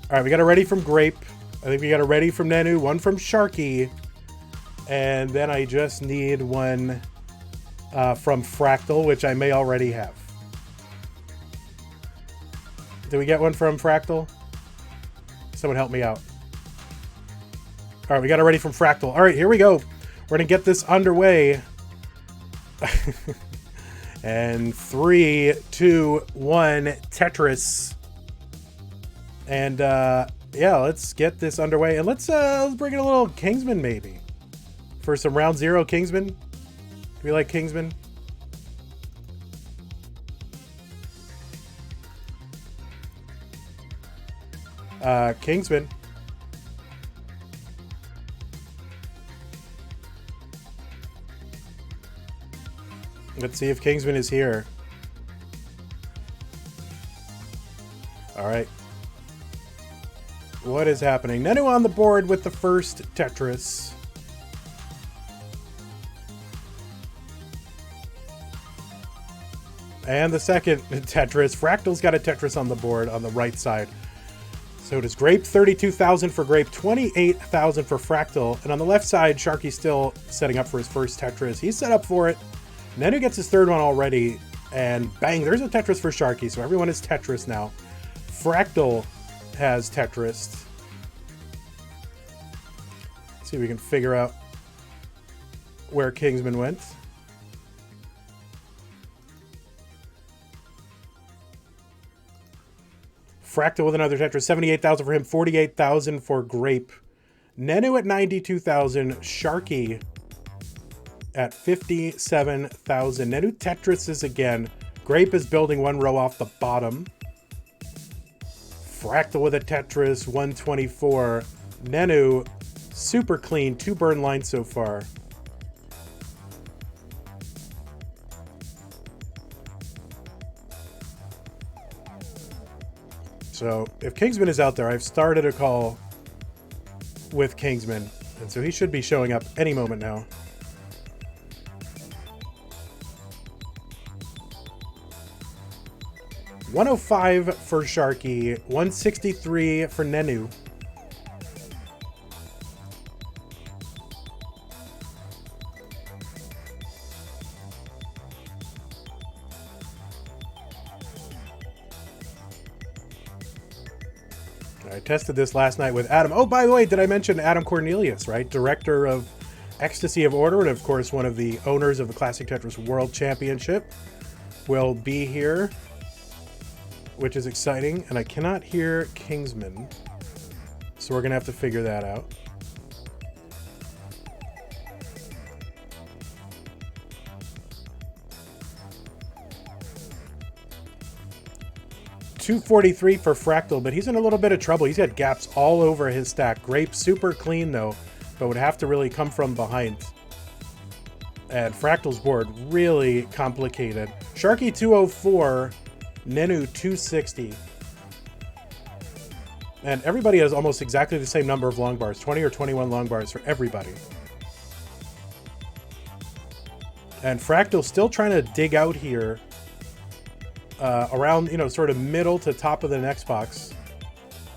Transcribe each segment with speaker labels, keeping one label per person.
Speaker 1: All right, we got a ready from Grape. I think we got a ready from Nenu, one from Sharky. And then I just need one from Fractal, which I may already have. Did we get one from Fractal? Someone help me out. All right, we got it ready from Fractal. All right, here we go. We're going to get this underway. And 3, 2, 1, Tetris. And yeah, let's get this underway. And let's bring in a little Kingsman maybe. For some round 0 Kingsman. Do we like Kingsman? Kingsman. Let's see if Kingsman is here. All right. What is happening? Nenu on the board with the first Tetris. And the second Tetris. Fractal's got a Tetris on the board on the right side. So does Grape. 32,000 for Grape, 28,000 for Fractal. And on the left side, Sharky's still setting up for his first Tetris. He's set up for it. Nenu gets his third one already. And bang, there's a Tetris for Sharky. So everyone is Tetris now. Fractal has Tetris. Let's see if we can figure out where Kingsman went. Fractal with another Tetris, 78,000 for him, 48,000 for Grape. Nenu at 92,000, Sharky at 57,000. Nenu Tetris again. Grape is building one row off the bottom. Fractal with a Tetris, 124. Nenu, super clean, 2 burn lines so far. So if Kingsman is out there, I've started a call with Kingsman, and so he should be showing up any moment now. $105 for Sharky, 163 for Nenu. I tested this last night with Adam. Oh, by the way, did I mention Adam Cornelius, right? Director of Ecstasy of Order, and of course one of the owners of the Classic Tetris World Championship, will be here, which is exciting. And I cannot hear Kingsman, so we're gonna have to figure that out. $243 for Fractal, but he's in a little bit of trouble. He's got gaps all over his stack. Grape super clean though, but would have to really come from behind. And Fractal's board really complicated. Sharky 204, Nenu 260. And everybody has almost exactly the same number of long bars, 20 or 21 long bars for everybody. And Fractal's still trying to dig out here. Around, you know, sort of middle to top of the next box.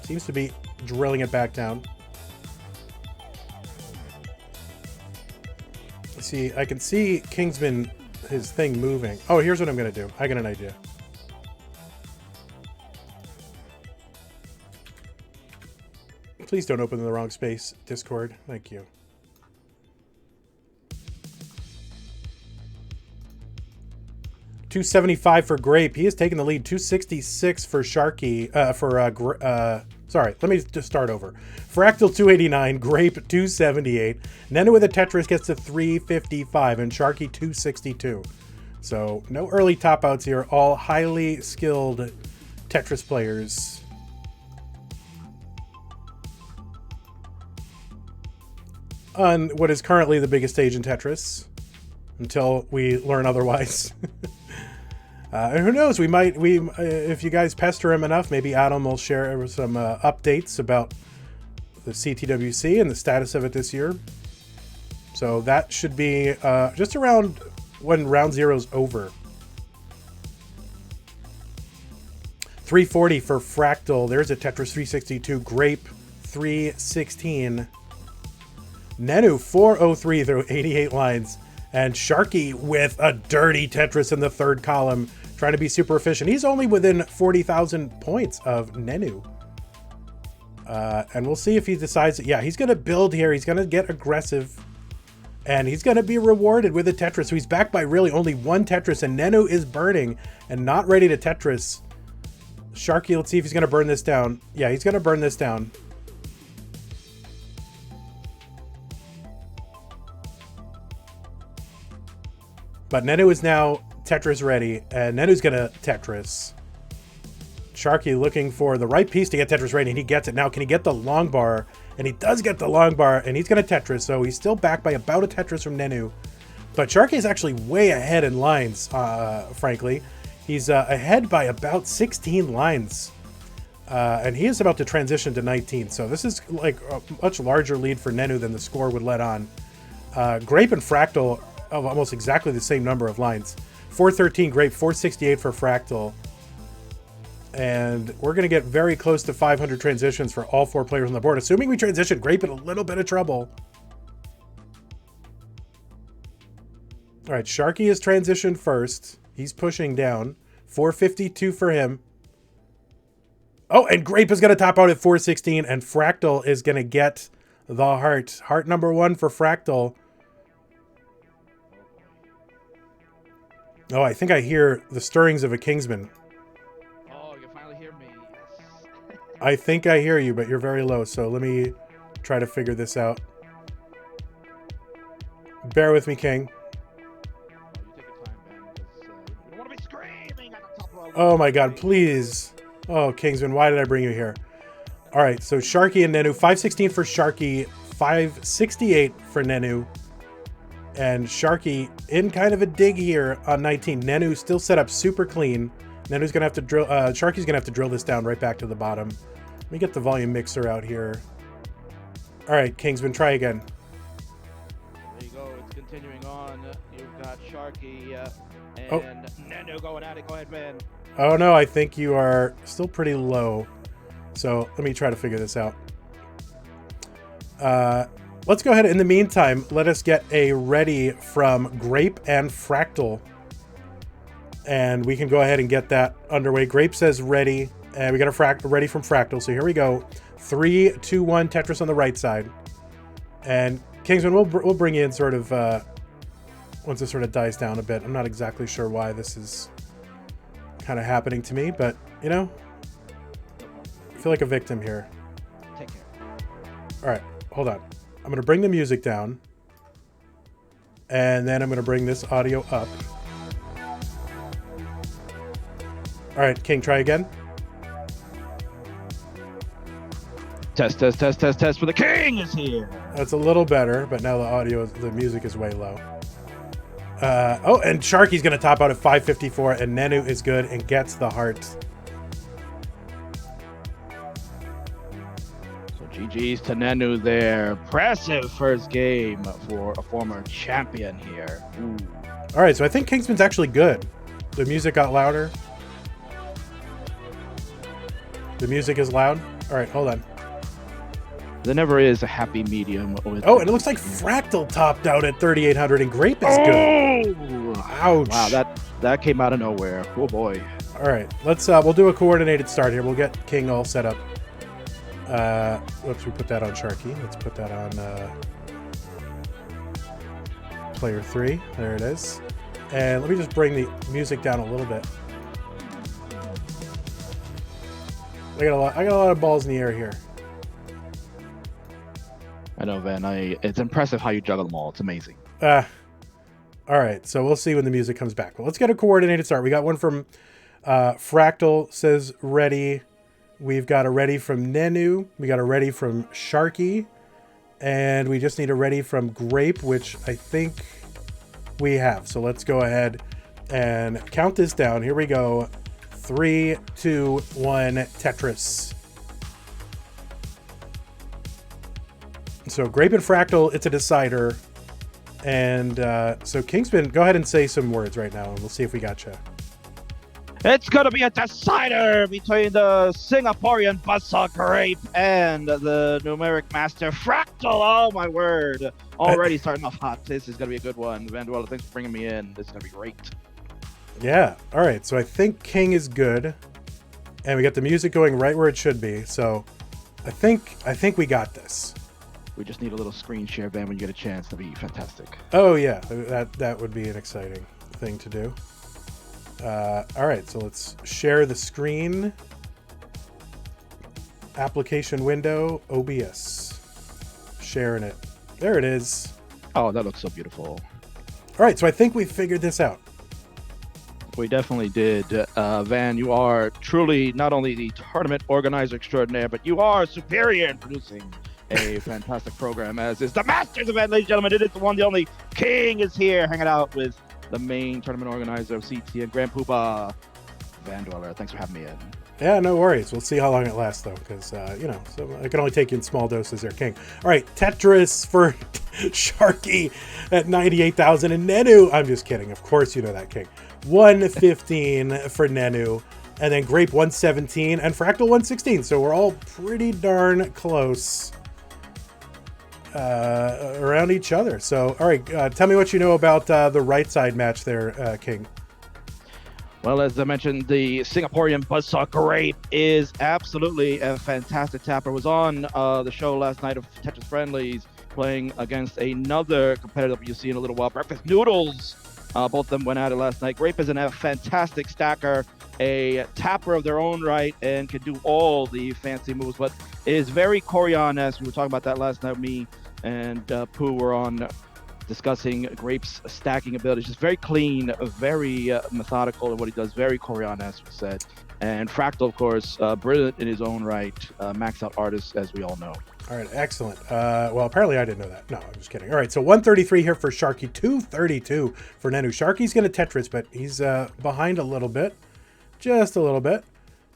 Speaker 1: Seems to be drilling it back down. Let's see, I can see Kingsman, his thing moving. Oh, here's what I'm going to do. I got an idea. Please don't open in the wrong space, Discord. Thank you. $275 for Grape. He is taking the lead. $266 for Sharky. Sorry, let me just start over. Fractal 289, Grape 278. Nenu with a Tetris gets to 355, and Sharky 262. So no early top outs here. All highly skilled Tetris players. On what is currently the biggest stage in Tetris, until we learn otherwise. And who knows, if you guys pester him enough, maybe Adam will share some updates about the CTWC and the status of it this year. So that should be just around when round 0's over. 340 for Fractal. There's a Tetris 362. Grape 316. Nenu 403 through 88 lines. And Sharky with a dirty Tetris in the third column, trying to be super efficient. He's only within 40,000 points of Nenu. And we'll see if he decides that, yeah, he's going to build here. He's going to get aggressive. And he's going to be rewarded with a Tetris. So he's backed by really only one Tetris. And Nenu is burning and not ready to Tetris. Sharky, let's see if he's going to burn this down. Yeah, he's going to burn this down. But Nenu is now Tetris ready, and Nenu's gonna Tetris. Sharky looking for the right piece to get Tetris ready, and he gets it. Now, can he get the long bar? And he does get the long bar, and he's gonna Tetris, so he's still back by about a Tetris from Nenu. But Sharky is actually way ahead in lines, frankly. He's ahead by about 16 lines. And he is about to transition to 19, so this is like a much larger lead for Nenu than the score would let on. Grape and Fractal of almost exactly the same number of lines. 413 Grape, 468 for Fractal. And we're going to get very close to 500 transitions for all four players on the board. Assuming we transition, Grape in a little bit of trouble. All right, Sharky is transitioned first. He's pushing down. 452 for him. Oh, and Grape is going to top out at 416, and Fractal is going to get the heart. Heart number one for Fractal. Oh, I think I hear the stirrings of a Kingsman.
Speaker 2: Oh, you finally hear me. Yes.
Speaker 1: I think I hear you, but you're very low, so let me try to figure this out. Bear with me, King.
Speaker 2: You take your time, man, because you don't want to be screaming at the top of
Speaker 1: Oh my god, please. Oh, Kingsman, why did I bring you here? All right, so Sharky and Nenu. 516 for Sharky, 568 for Nenu. And Sharky in kind of a dig here on 19. Nenu still set up super clean. Nenu's gonna have to drill. Sharky's gonna have to drill this down right back to the bottom. Let me get the volume mixer out here. All right, Kingsman, try again.
Speaker 2: There you go. It's continuing on. You've got Sharky and
Speaker 1: Oh.
Speaker 2: Nenu going at it. Go ahead, man.
Speaker 1: Oh no, I think you are still pretty low. So let me try to figure this out. Let's go ahead. In the meantime, let us get a ready from Grape and Fractal. And we can go ahead and get that underway. Grape says ready. And we got a ready from Fractal. So here we go. 3, 2, 1, Tetris on the right side. And Kingsman, we'll bring you in sort of once this sort of dies down a bit. I'm not exactly sure why this is kind of happening to me, but, you know, I feel like a victim here.
Speaker 2: Take care.
Speaker 1: All right, hold on. I'm going to bring the music down, and then I'm going to bring this audio up. All right, King, try again.
Speaker 2: Test, test, test, test, test for the king is here.
Speaker 1: That's a little better, but now the music is way low. Oh, and Sharky's going to top out at 554, and Nenu is good and gets the heart.
Speaker 2: GG's to Nenu there. Impressive first game for a former champion here. Ooh.
Speaker 1: All right, so I think Kingsman's actually good. The music got louder. The music is loud. All right, hold on.
Speaker 2: There never is a happy medium. With
Speaker 1: Oh, and it looks like Fractal topped out at 3,800, and Grape is good. Ouch.
Speaker 2: Wow, that came out of nowhere. Oh boy.
Speaker 1: All right, let's we'll do a coordinated start here. We'll get King all set up. Whoops, we put that on Sharky. Let's put that on player 3. There it is. And let me just bring the music down a little bit. I got a lot of balls in the air here.
Speaker 2: I know, Van. It's impressive how you juggle them all. It's amazing.
Speaker 1: All right, so we'll see when the music comes back. Well, let's get a coordinated start. We got one from Fractal says ready. We've got a ready from Nenu. We got a ready from Sharky. And we just need a ready from Grape, which I think we have. So let's go ahead and count this down. Here we go. 3, 2, 1, Tetris. So Grape and Fractal, it's a decider. And so Kingsman, go ahead and say some words right now, and we'll see if we got you.
Speaker 2: It's going to be a decider between the Singaporean Buzzsaw Grape and the numeric master Fractal. Oh, my word. Already starting off hot. This is going to be a good one. Vandweller, thanks for bringing me in. This is going to be great.
Speaker 1: Yeah. All right. So I think King is good. And we got the music going right where it should be. So I think we got this.
Speaker 2: We just need a little screen share, Van, when you get a chance. That'd be fantastic.
Speaker 1: Oh, yeah. That would be an exciting thing to do. All right, so let's share the screen. Application window, OBS. Sharing it. There it is.
Speaker 2: Oh, that looks so beautiful.
Speaker 1: All right, so I think we figured this out.
Speaker 2: We definitely did. Van, you are truly not only the tournament organizer extraordinaire, but you are superior in producing a fantastic program, as is the Masters event, ladies and gentlemen. It is the one, the only. King is here hanging out with the main tournament organizer of CTM, Grand Poobah, Vandweller. Thanks for having me in.
Speaker 1: Yeah, no worries. We'll see how long it lasts, though, because, so I can only take you in small doses there, King. All right, Tetris for Sharky at 98,000, and Nenu, I'm just kidding. Of course you know that, King. 115 for Nenu, and then Grape 117, and Fractal 116. So we're all pretty darn close around each other. So, all right, tell me what you know about the right side match there, King.
Speaker 2: Well, as I mentioned, the Singaporean Buzzsaw Grape is absolutely a fantastic tapper. Was on the show last night of Tetris Friendlies, playing against another competitor you'll see in a little while, Breakfast Noodles. Both of them went at it last night. Grape is a fantastic stacker, a tapper of their own right, and can do all the fancy moves, but is very Corian-esque. We were talking about that last night. Me and Pooh were on discussing Grape's stacking abilities. Just very clean, very methodical in what he does, very Corian-esque, we said. And Fractal, of course, brilliant in his own right, max out artist, as we all know.
Speaker 1: All right, excellent. Well, apparently I didn't know that. No, I'm just kidding. All right, so 133 here for Sharky, 232 for Nenu. Sharky's going to Tetris, but he's behind a little bit, just a little bit.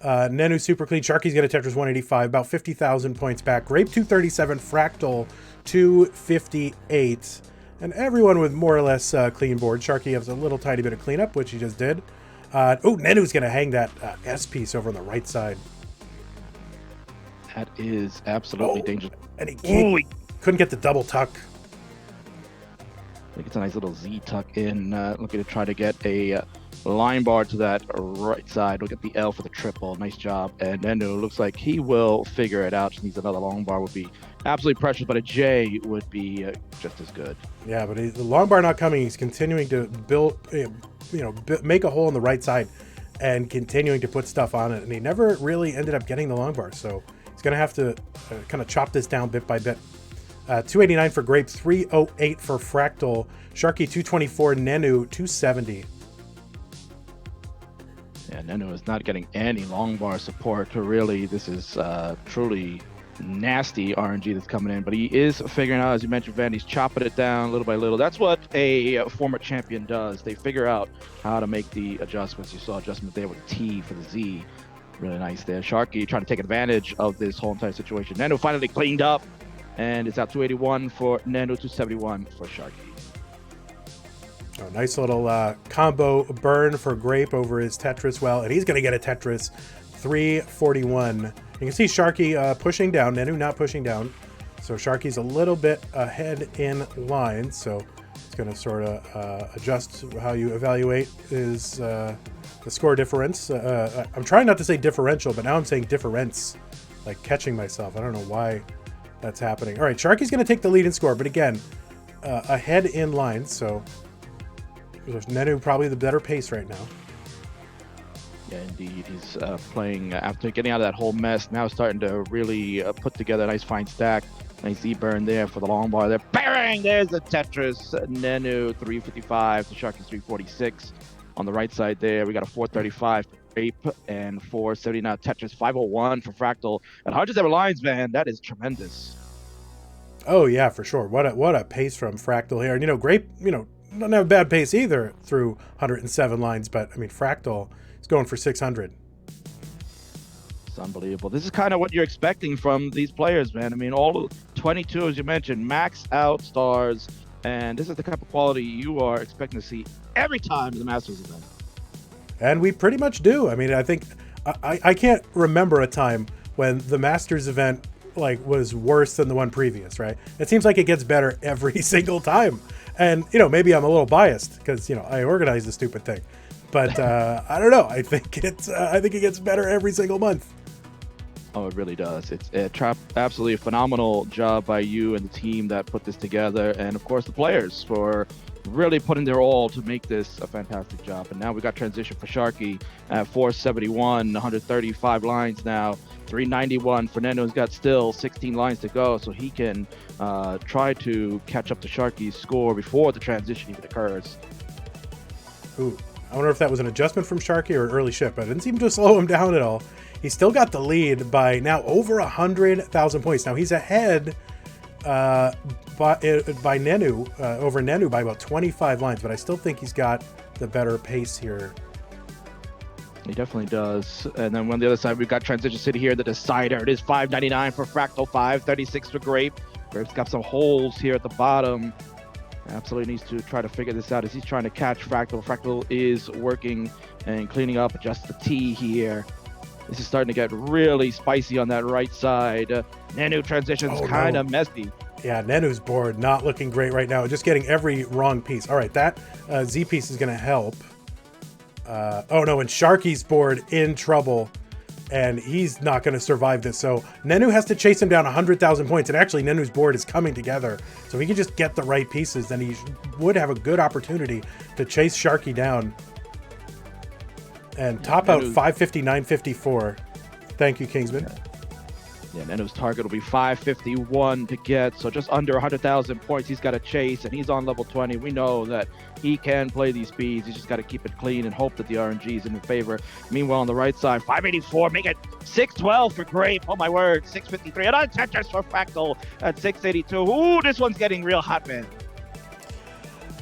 Speaker 1: Nenu super clean. Sharky's going to Tetris 185, about 50,000 points back. Grape 237, Fractal 258. And everyone with more or less clean board. Sharky has a little tiny bit of cleanup, which he just did. Nenu's going to hang that S piece over on the right side.
Speaker 2: That is absolutely dangerous.
Speaker 1: And he couldn't get the double tuck.
Speaker 2: I think it's a nice little Z tuck in. Looking to try to get a line bar to that right side. Look at the L for the triple. Nice job. And Nenu looks like he will figure it out. Just needs another long bar. Would be absolutely precious, but a J would be just as good.
Speaker 1: Yeah, but the long bar not coming. He's continuing to build, make a hole on the right side and continuing to put stuff on it. And he never really ended up getting the long bar. So he's going to have to kind of chop this down bit by bit. 289 for Grape, 308 for Fractal. Sharky 224, Nenu 270.
Speaker 2: Yeah, Nenu is not getting any long bar support. Really, this is truly nasty RNG that's coming in, but he is figuring out, as you mentioned, Van, he's chopping it down little by little. That's what a former champion does. They figure out how to make the adjustments. You saw adjustment there with the T for the Z. Really nice there. Sharky trying to take advantage of this whole entire situation. Nenu finally cleaned up, and it's out 281 for Nenu, 271 for Sharky.
Speaker 1: Oh, nice little combo burn for Grape over his Tetris well, and he's going to get a Tetris 341. You can see Sharky pushing down, Nenu not pushing down. So Sharky's a little bit ahead in line, so it's going to sort of adjust how you evaluate his the score difference. I'm trying not to say differential, but now I'm saying difference, like catching myself. I don't know why that's happening. All right, Sharky's going to take the lead in score, but again, ahead in line, so Nenu probably the better pace right now.
Speaker 2: Yeah, indeed. He's playing after getting out of that whole mess. Now starting to really put together a nice fine stack. Nice Z-burn there for the long bar there. Bang! There's the Tetris. Nenu 355 to Sharky's 346. On the right side there, we got a 435 for Grape and 479 Tetris. 501 for Fractal. At 107 lines, man, that is tremendous.
Speaker 1: Oh yeah, for sure. What a pace from Fractal here. And Grape, don't have a bad pace either through 107 lines, but I mean Fractal is going for 600.
Speaker 2: It's unbelievable. This is kind of what you're expecting from these players, man. I mean, all 22, as you mentioned, max out stars, and this is the type of quality you are expecting to see every time in the Masters event.
Speaker 1: And we pretty much do. I mean, I think I can't remember a time when the Masters event like was worse than the one previous, right? It seems like it gets better every single time. And, you know, maybe I'm a little biased because, you know, I organize the stupid thing. But I don't know. I think it gets better every single month.
Speaker 2: Oh, it really does. It's absolutely a phenomenal job by you and the team that put this together, and of course the players for really putting their all to make this a fantastic job. And now we got transition for Sharky at 471, 135 lines now, 391 for Neno's got still 16 lines to go, so he can try to catch up to Sharky's score before the transition even occurs.
Speaker 1: Ooh, I wonder if that was an adjustment from Sharky or an early shift, but it didn't seem to slow him down at all. He's still got the lead by now over 100,000 points. Now he's ahead by Nenu, over Nenu by about 25 lines, but I still think he's got the better pace here.
Speaker 2: He definitely does. And then on the other side, we've got Transition City here, the decider. It is 599 for Fractal, 536 for Grape. Grape's got some holes here at the bottom. Absolutely needs to try to figure this out as he's trying to catch Fractal. Fractal is working and cleaning up just the T here. This is starting to get really spicy on that right side. Nenu transition's kind of messy.
Speaker 1: Yeah, Nenu's board not looking great right now. Just getting every wrong piece. All right, that Z piece is going to help. Oh no, and Sharky's board in trouble, and he's not going to survive this. So Nenu has to chase him down 100,000 points, and actually Nenu's board is coming together. So if he can just get the right pieces, then he would have a good opportunity to chase Sharky down. And top out 550, 954. Thank you, Kingsman.
Speaker 2: Yeah, Nenu's target will be 551 to get, so just under 100,000 points he's got to chase, and he's on level 20. We know that he can play these speeds. He's just got to keep it clean and hope that the RNG is in favor. Meanwhile, on the right side, 584, make it 612 for Grape. Oh my word, 653. Another Tetris for Fractal at 682. Ooh, this one's getting real hot, man.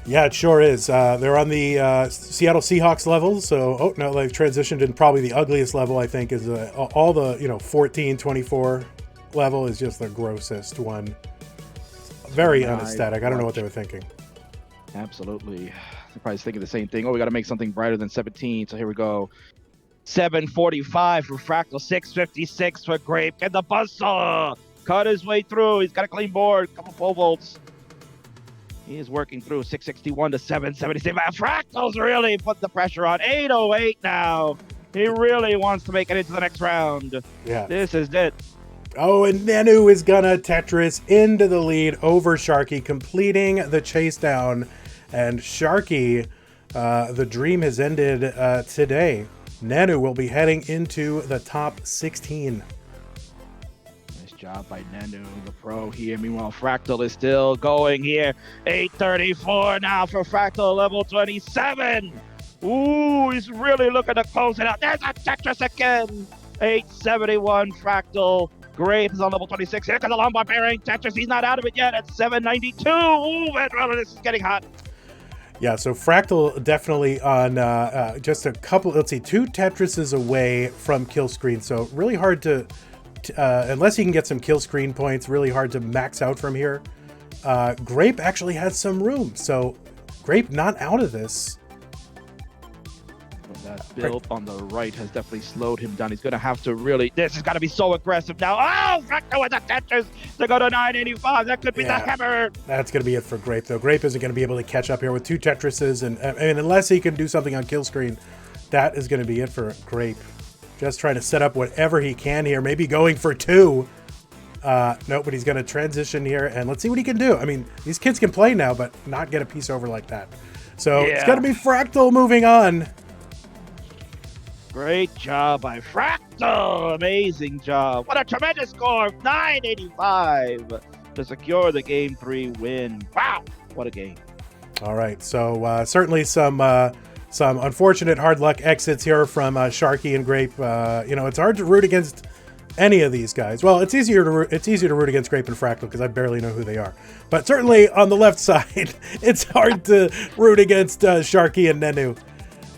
Speaker 1: Yeah, it sure is. They're on the Seattle Seahawks level, so no, they've transitioned in probably the ugliest level, I think, is all the 14, 24 level is just the grossest one. Very unaesthetic. I don't know what they were thinking.
Speaker 2: Absolutely. They're probably thinking the same thing. Oh, we got to make something brighter than 17, so here we go. 745 for Fractal, 656 for Grape. Get the buzzsaw! Cut his way through. He's got a clean board, couple pole vaults. He is working through 661 to 776. Fractal's really put the pressure on. 808 now. He really wants to make it into the next round.
Speaker 1: Yeah.
Speaker 2: This is it.
Speaker 1: Oh, and Nenu is gonna Tetris into the lead over Sharky, completing the chase down. And Sharky, the dream has ended today. Nenu will be heading into the top 16.
Speaker 2: Job by Nenu, the pro here. Meanwhile, Fractal is still going here. 834 now for Fractal, level 27. Ooh, he's really looking to close it out. There's a Tetris again. 871 Fractal. Grape is on level 26. Here comes the Lombard bearing Tetris. He's not out of it yet at 792. Ooh, Vandweller, this is getting hot.
Speaker 1: Yeah, so Fractal definitely on just a couple, let's see, 2 Tetrises away from kill screen. So really hard to unless you can get some kill screen points, really hard to max out from here. Grape actually has some room, so Grape not out of this.
Speaker 2: That build on the right has definitely slowed him down. He's going to have to really... This has got to be so aggressive now. Oh, Fractal with the Tetris to go to 985. That could be the hammer.
Speaker 1: That's going to be it for Grape, though. Grape isn't going to be able to catch up here with 2 Tetrises, and unless he can do something on kill screen, that is going to be it for Grape. Just trying to set up whatever he can here. Maybe going for 2. No, but he's going to transition here, and let's see what he can do. I mean, these kids can play now, but not get a piece over like that. So It's going to be Fractal moving on.
Speaker 2: Great job by Fractal. Amazing job. What a tremendous score. 985 to secure the Game 3 win. Wow, what a game.
Speaker 1: All right, so certainly some unfortunate hard luck exits here from Sharky and Grape. It's hard to root against any of these guys. Well, it's easier to root against Grape and Fractal because I barely know who they are. But certainly on the left side, it's hard to root against Sharky and Nenu.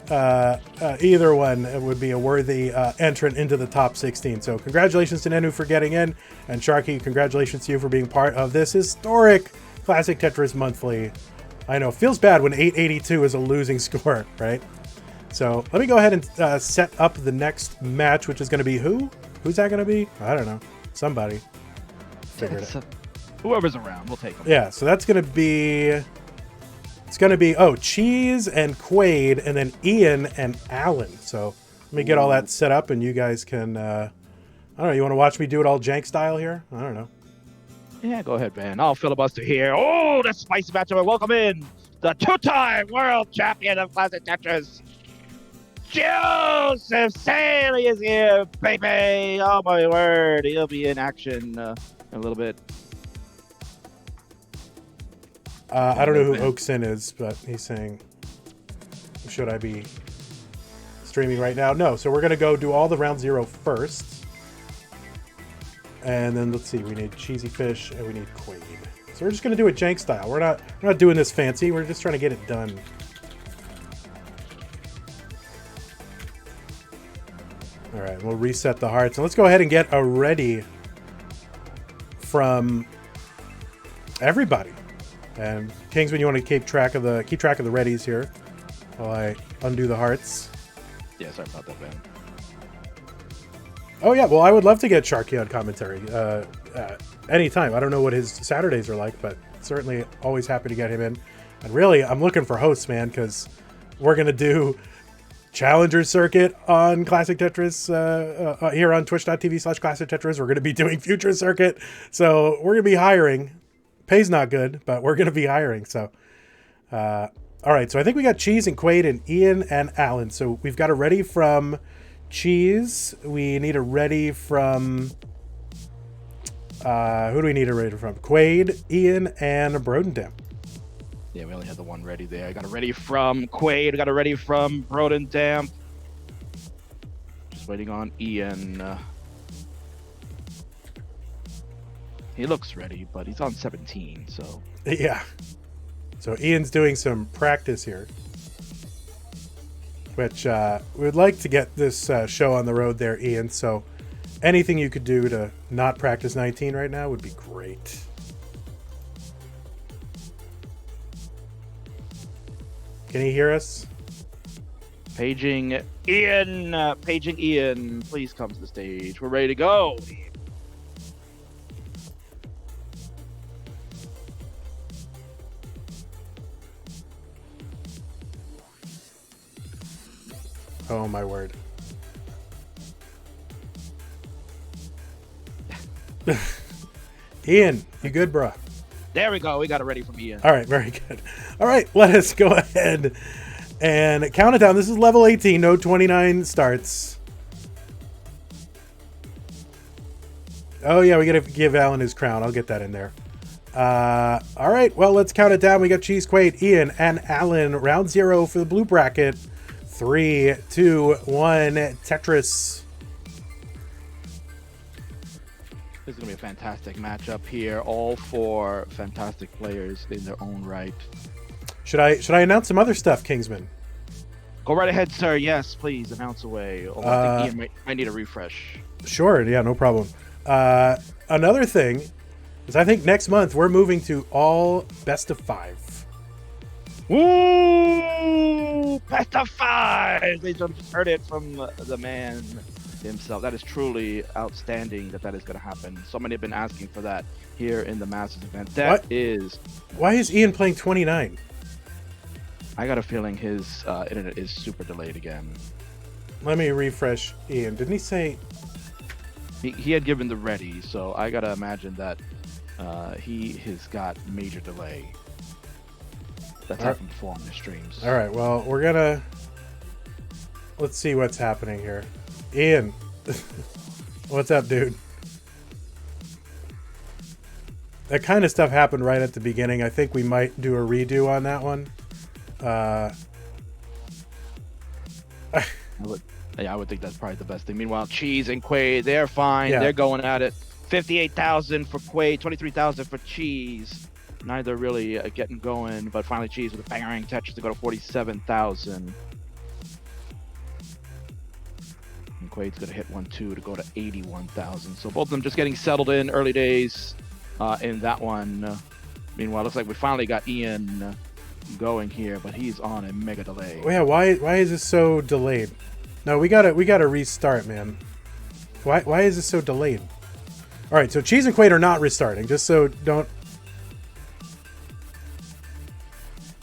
Speaker 1: Either one would be a worthy entrant into the top 16. So congratulations to Nenu for getting in, and Sharky, congratulations to you for being part of this historic Classic Tetris Monthly. I know, it feels bad when 882 is a losing score, right? So let me go ahead and set up the next match, which is going to be who? Who's that going to be? I don't know. Somebody. Figure it out.
Speaker 2: Whoever's around, we'll take them.
Speaker 1: Yeah, so that's going to be... It's going to be, Cheese and Quaid, and then Ian and Alan. So let me get all that set up, and you guys can... I don't know, you want to watch me do it all jank style here? I don't know.
Speaker 2: Yeah, go ahead, man. I'll filibuster here. Oh, the spicy matchup. Welcome in the two-time world champion of Classic Tetris, Joseph Saley is here, baby. Oh, my word. He'll be in action in a little bit.
Speaker 1: I don't know who Oakson is, but he's saying, should I be streaming right now? No, so we're going to go do all the round 0 first. And then let's see, we need Cheesy Fish and we need Quaid. So we're just going to do it jank style. We're not doing this fancy. We're just trying to get it done. All right, we'll reset the hearts. And let's go ahead and get a ready from everybody. And Kingsman, you want to keep track of the readies here while I undo the hearts.
Speaker 2: Yeah, sorry about that, man.
Speaker 1: Oh yeah, well I would love to get Sharky on commentary anytime. I don't know what his Saturdays are like, but certainly always happy to get him in. And really, I'm looking for hosts, man, because we're gonna do Challenger Circuit on Classic Tetris here on twitch.tv/Classic Tetris. We're gonna be doing Future Circuit, so we're gonna be hiring. Pay's not good, but we're gonna be hiring. So, all right. So I think we got Cheese and Quaid and Ian and Alan. So we've got a ready from Cheese. We need a ready from who do we need a ready from? Quaid, Ian, and Brodendam.
Speaker 2: Yeah, we only had the one ready there. I got a ready from Quaid. I got a ready from Brodendam. Just waiting on Ian. He looks ready, but he's on 17, so...
Speaker 1: Yeah. So Ian's doing some practice here. Which we'd like to get this show on the road there, Ian. So anything you could do to not practice 19 right now would be great. Can he hear us?
Speaker 2: Paging Ian. Paging Ian. Please come to the stage. We're ready to go.
Speaker 1: Oh my word. Ian, you good, bro?
Speaker 2: There we go. We got it ready from Ian.
Speaker 1: All right, very good. All right, let us go ahead and count it down. This is level 18. No 29 starts. Oh yeah, we got to give Alan his crown. I'll get that in there. All right, well, let's count it down. We got Cheese, Quaid, Ian, and Alan. Round 0 for the blue bracket. 3, 2, 1, Tetris.
Speaker 2: This is going to be a fantastic matchup here. All 4 fantastic players in their own right.
Speaker 1: Should I announce some other stuff, Kingsman?
Speaker 2: Go right ahead, sir. Yes, please, announce away. Although I think Ian might need a refresh.
Speaker 1: Sure, yeah, no problem. Another thing is I think next month we're moving to all best of 5.
Speaker 2: Woo! Best of 5! They just heard it from the man himself. That is truly outstanding that is going to happen. So many have been asking for that here in the Masters event.
Speaker 1: Why is Ian playing 29?
Speaker 2: I got a feeling his internet is super delayed again.
Speaker 1: Let me refresh Ian. Didn't he say...
Speaker 2: He had given the ready, so I got to imagine that he has got major delay. That's happened before on the streams.
Speaker 1: All right, well, we're gonna... Let's see what's happening here. Ian, what's up, dude? That kind of stuff happened right at the beginning. I think we might do a redo on that one.
Speaker 2: I would think that's probably the best thing. Meanwhile, Cheese and Quaid, they're fine. Yeah. They're going at it. 58,000 for Quaid, 23,000 for Cheese. Neither really getting going, but finally Cheese with a bangering Tetris to go to 47,000. And Quaid's going to hit 1-2 to go to 81,000. So both of them just getting settled in early days in that one. Meanwhile, looks like we finally got Ian going here, but he's on a mega delay.
Speaker 1: Oh, yeah, why is this so delayed? No, we gotta restart, man. Why is this so delayed? All right, so Cheese and Quaid are not restarting, just so don't.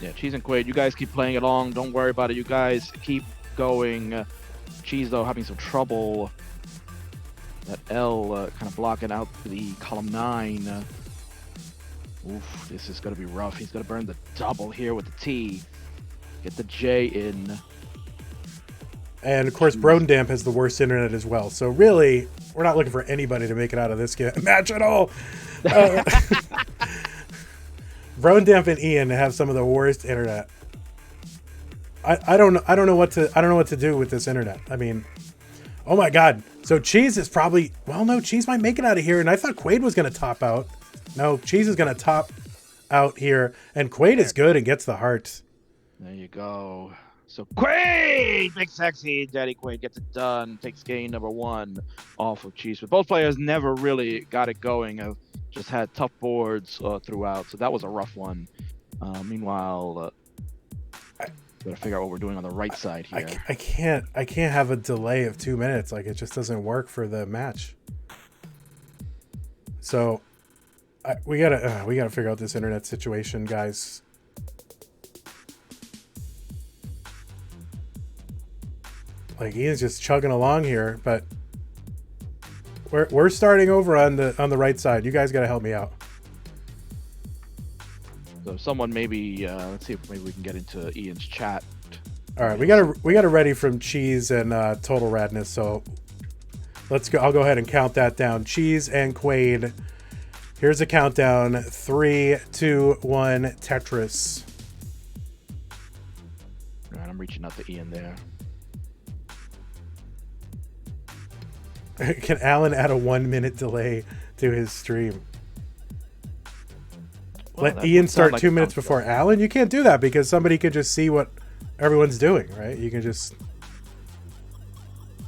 Speaker 2: Yeah, Cheese and Quaid, you guys keep playing along. Don't worry about it. You guys keep going. Cheese, though, having some trouble. That L kind of blocking out the column 9. Oof, this is going to be rough. He's going to burn the double here with the T. Get the J in.
Speaker 1: And, of course, Brodendamp has the worst internet as well. So, really, we're not looking for anybody to make it out of this match at all. Brodendamp and Ian have some of the worst internet. I don't know what to do with this internet. I mean, oh my god. So Cheese is probably, well, no, Cheese might make it out of here, and I thought Quaid was going to top out. No, Cheese is going to top out here, and Quaid is good and gets the heart.
Speaker 2: There you go. So Quaid, big sexy Daddy Quaid gets it done. Takes game number 1 off of Cheese. But both players never really got it going. Just had tough boards throughout, so that was a rough one. Meanwhile, gotta figure out what we're doing on the right side here.
Speaker 1: I can't have a delay of 2 minutes. Like, it just doesn't work for the match. So we gotta figure out this internet situation, guys. Like, Ian's just chugging along here, but we're starting over on the right side. You guys gotta help me out.
Speaker 2: So someone maybe let's see if maybe we can get into Ian's chat.
Speaker 1: All right, we got a ready from Cheese and Total Radness. So let's go. I'll go ahead and count that down. Cheese and Quaid. Here's a countdown: 3, 2, 1. Tetris.
Speaker 2: All right, I'm reaching out to Ian there.
Speaker 1: Can Alan add a 1 minute delay to his stream?
Speaker 2: Well,
Speaker 1: let Ian start
Speaker 2: like
Speaker 1: 2 minutes before Alan? You can't do that because somebody could just see what everyone's doing, right? You can just...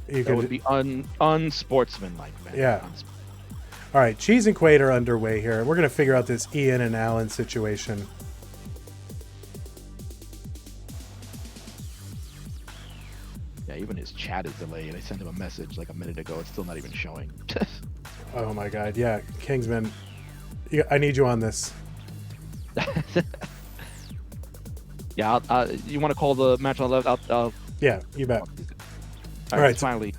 Speaker 2: That would be unsportsmanlike, man.
Speaker 1: Yeah. All right, Cheese and Quaid are underway here. We're going to figure out this Ian and Alan situation.
Speaker 2: Yeah, even his chat is delayed. I sent him a message like a minute ago. It's still not even showing.
Speaker 1: Oh my god, yeah. Kingsman, I need you on this.
Speaker 2: Yeah, you want to call the match on the left?
Speaker 1: Yeah, you bet.
Speaker 2: All right, finally.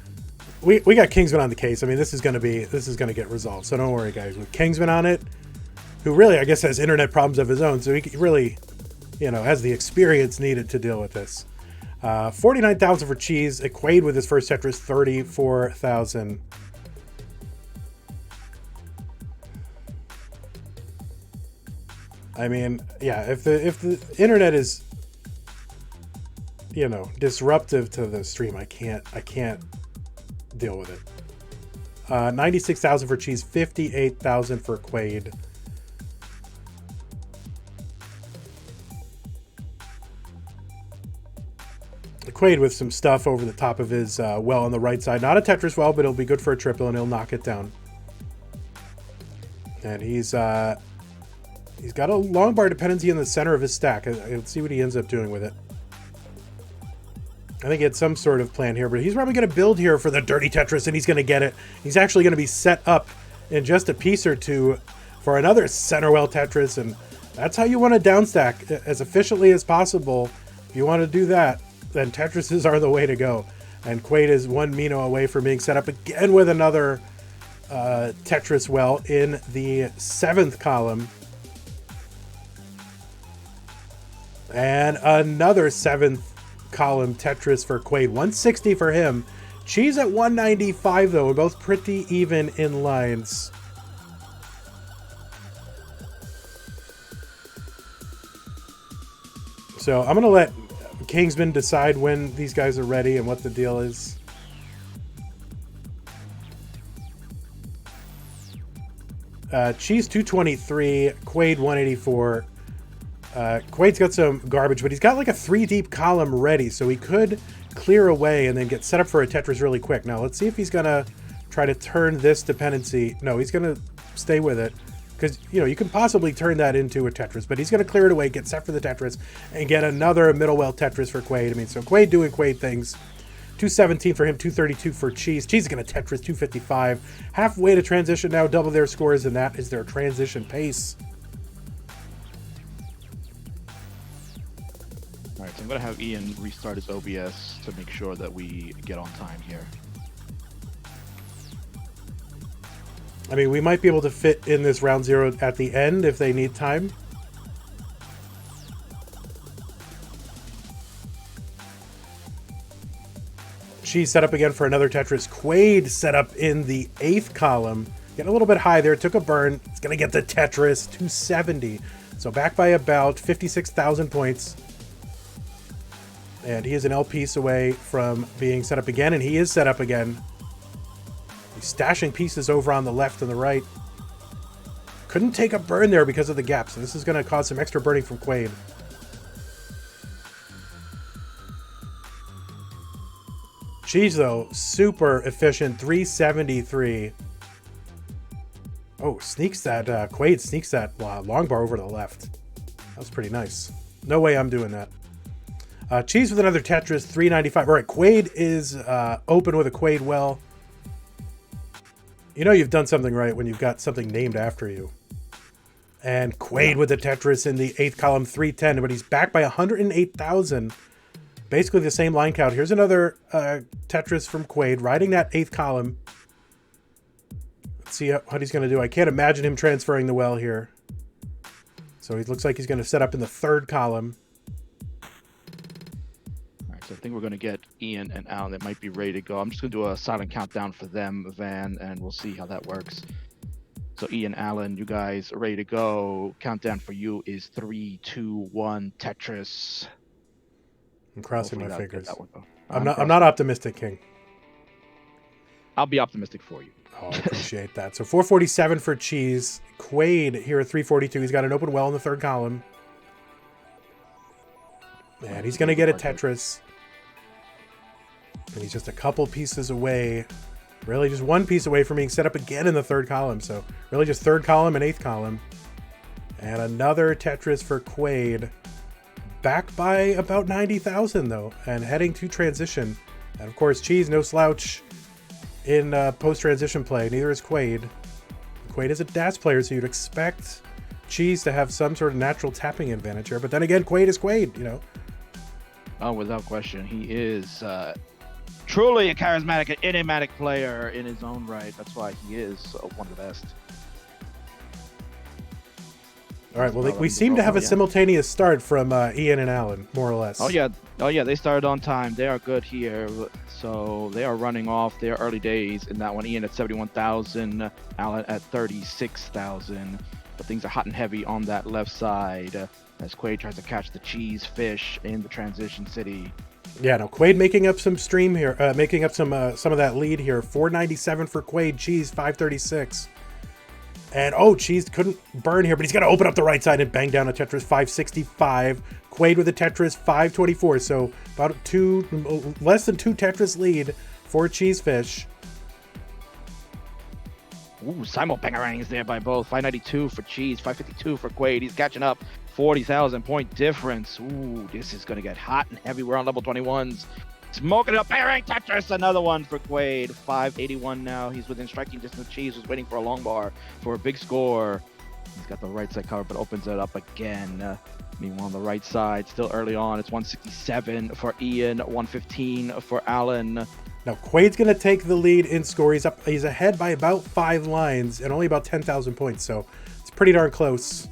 Speaker 1: We got Kingsman on the case. I mean, this is gonna get resolved. So don't worry, guys. With Kingsman on it, who really, I guess, has internet problems of his own, so he really, has the experience needed to deal with this. 49,000 for Cheese. Quaid with his first Tetris, 34,000. I mean, yeah, if the internet is, disruptive to the stream, I can't deal with it. 96,000 for Cheese, 58,000 for Quaid. Quaid with some stuff over the top of his well on the right side. Not a Tetris well, but it'll be good for a triple, and he'll knock it down. And he's got a long bar dependency in the center of his stack. Let's see what he ends up doing with it. I think he had some sort of plan here, but he's probably going to build here for the dirty Tetris, and he's going to get it. He's actually going to be set up in just a piece or two for another center well Tetris, and that's how you want to downstack as efficiently as possible. If you want to do that, then Tetrises are the way to go. And Quaid is 1 Mino away from being set up again with another Tetris well in the 7th column. And another 7th column Tetris for Quaid. 160 for him. Cheese at 195 though. We're both pretty even in lines. So I'm going to let Kingsman decide when these guys are ready and what the deal is. Cheese 223, Quaid 184. Quaid's got some garbage, but he's got like a 3 deep column ready, so he could clear away and then get set up for a Tetris really quick. Now let's see if he's gonna try to turn this dependency. No, he's gonna stay with it. Because, you know, you can possibly turn that into a Tetris, but he's going to clear it away, get set for the Tetris, and get another middle-well Tetris for Quaid. I mean, so Quaid doing Quaid things. 217 for him, 232 for Cheese. Cheese is going to Tetris 255. Halfway to transition now, double their scores, and that is their transition pace.
Speaker 2: All right, so I'm going to have Ian restart his OBS to make sure that we get on time here.
Speaker 1: I mean, we might be able to fit in this round 0 at the end if they need time. She's set up again for another Tetris. Quaid set up in the 8th column. Getting a little bit high there. Took a burn. It's going to get the Tetris 270. So back by about 56,000 points. And he is an L piece away from being set up again. And he is set up again. He's stashing pieces over on the left and the right. Couldn't take a burn there because of the gap. So this is going to cause some extra burning from Quaid. Cheese, though, super efficient. 373. Oh, sneaks that. Quaid sneaks that long bar over to the left. That was pretty nice. No way I'm doing that. Cheese with another Tetris. 395. All right, Quaid is open with a Quaid well. You know you've done something right when you've got something named after you. And Quaid with the Tetris in the 8th column, 310, but he's back by 108,000. Basically the same line count. Here's another Tetris from Quaid, riding that 8th column. Let's see what he's going to do. I can't imagine him transferring the well here. So he looks like he's going to set up in the 3rd column.
Speaker 2: So I think we're going to get Ian and Alan that might be ready to go. I'm just going to do a silent countdown for them, Van, and we'll see how that works. So Ian, Alan, you guys are ready to go. Countdown for you is 3, 2, 1, Tetris.
Speaker 1: I'm crossing my fingers.
Speaker 2: I'm
Speaker 1: not optimistic, King.
Speaker 2: I'll be optimistic for you.
Speaker 1: Oh, I appreciate that. So 447 for Cheese. Quaid here at 342. He's got an open well in the 3rd column. And he's going to get a Tetris. And he's just a couple pieces away. Really just one piece away from being set up again in the 3rd column. So really just 3rd column and 8th column. And another Tetris for Quaid. Back by about 90,000 though. And heading to transition. And of course, Cheese, no slouch in post-transition play. Neither is Quaid. Quaid is a DAS player, so you'd expect Cheese to have some sort of natural tapping advantage here. But then again, Quaid is Quaid, you know.
Speaker 2: Oh, without question. He is truly a charismatic and enigmatic player in his own right. That's why he is one of the best.
Speaker 1: All right, well, we seem to have a simultaneous start from Ian and Alan, more or less.
Speaker 2: Oh, yeah, they started on time. They are good here. So they are running off their early days in that one. Ian at 71,000, Alan at 36,000. But things are hot and heavy on that left side as Quaid tries to catch the cheese fish in the transition city.
Speaker 1: Yeah, no, Quaid making up some stream here, making up some of that lead here. 497 for Quaid, Cheese 536. And oh, Cheese couldn't burn here, but he's got to open up the right side and bang down a Tetris 565. Quaid with a Tetris 524, so about less than 2 Tetris lead for Cheesefish.
Speaker 2: Ooh, simul bangerangs there by both. 592 for Cheese, 552 for Quaid. He's catching up. 40,000 point difference. Ooh, this is going to get hot and heavy. We're on level 21s. Smoking it up. Bangerang Tetris. Another one for Quaid. 581 now. He's within striking distance of Cheese. Was waiting for a long bar for a big score. He's got the right side covered, but opens it up again. Meanwhile, on the right side, still early on, it's 167 for Ian, 115 for Alan.
Speaker 1: Now, Quaid's going to take the lead in score. He's ahead by about 5 lines and only about 10,000 points, so it's pretty darn close.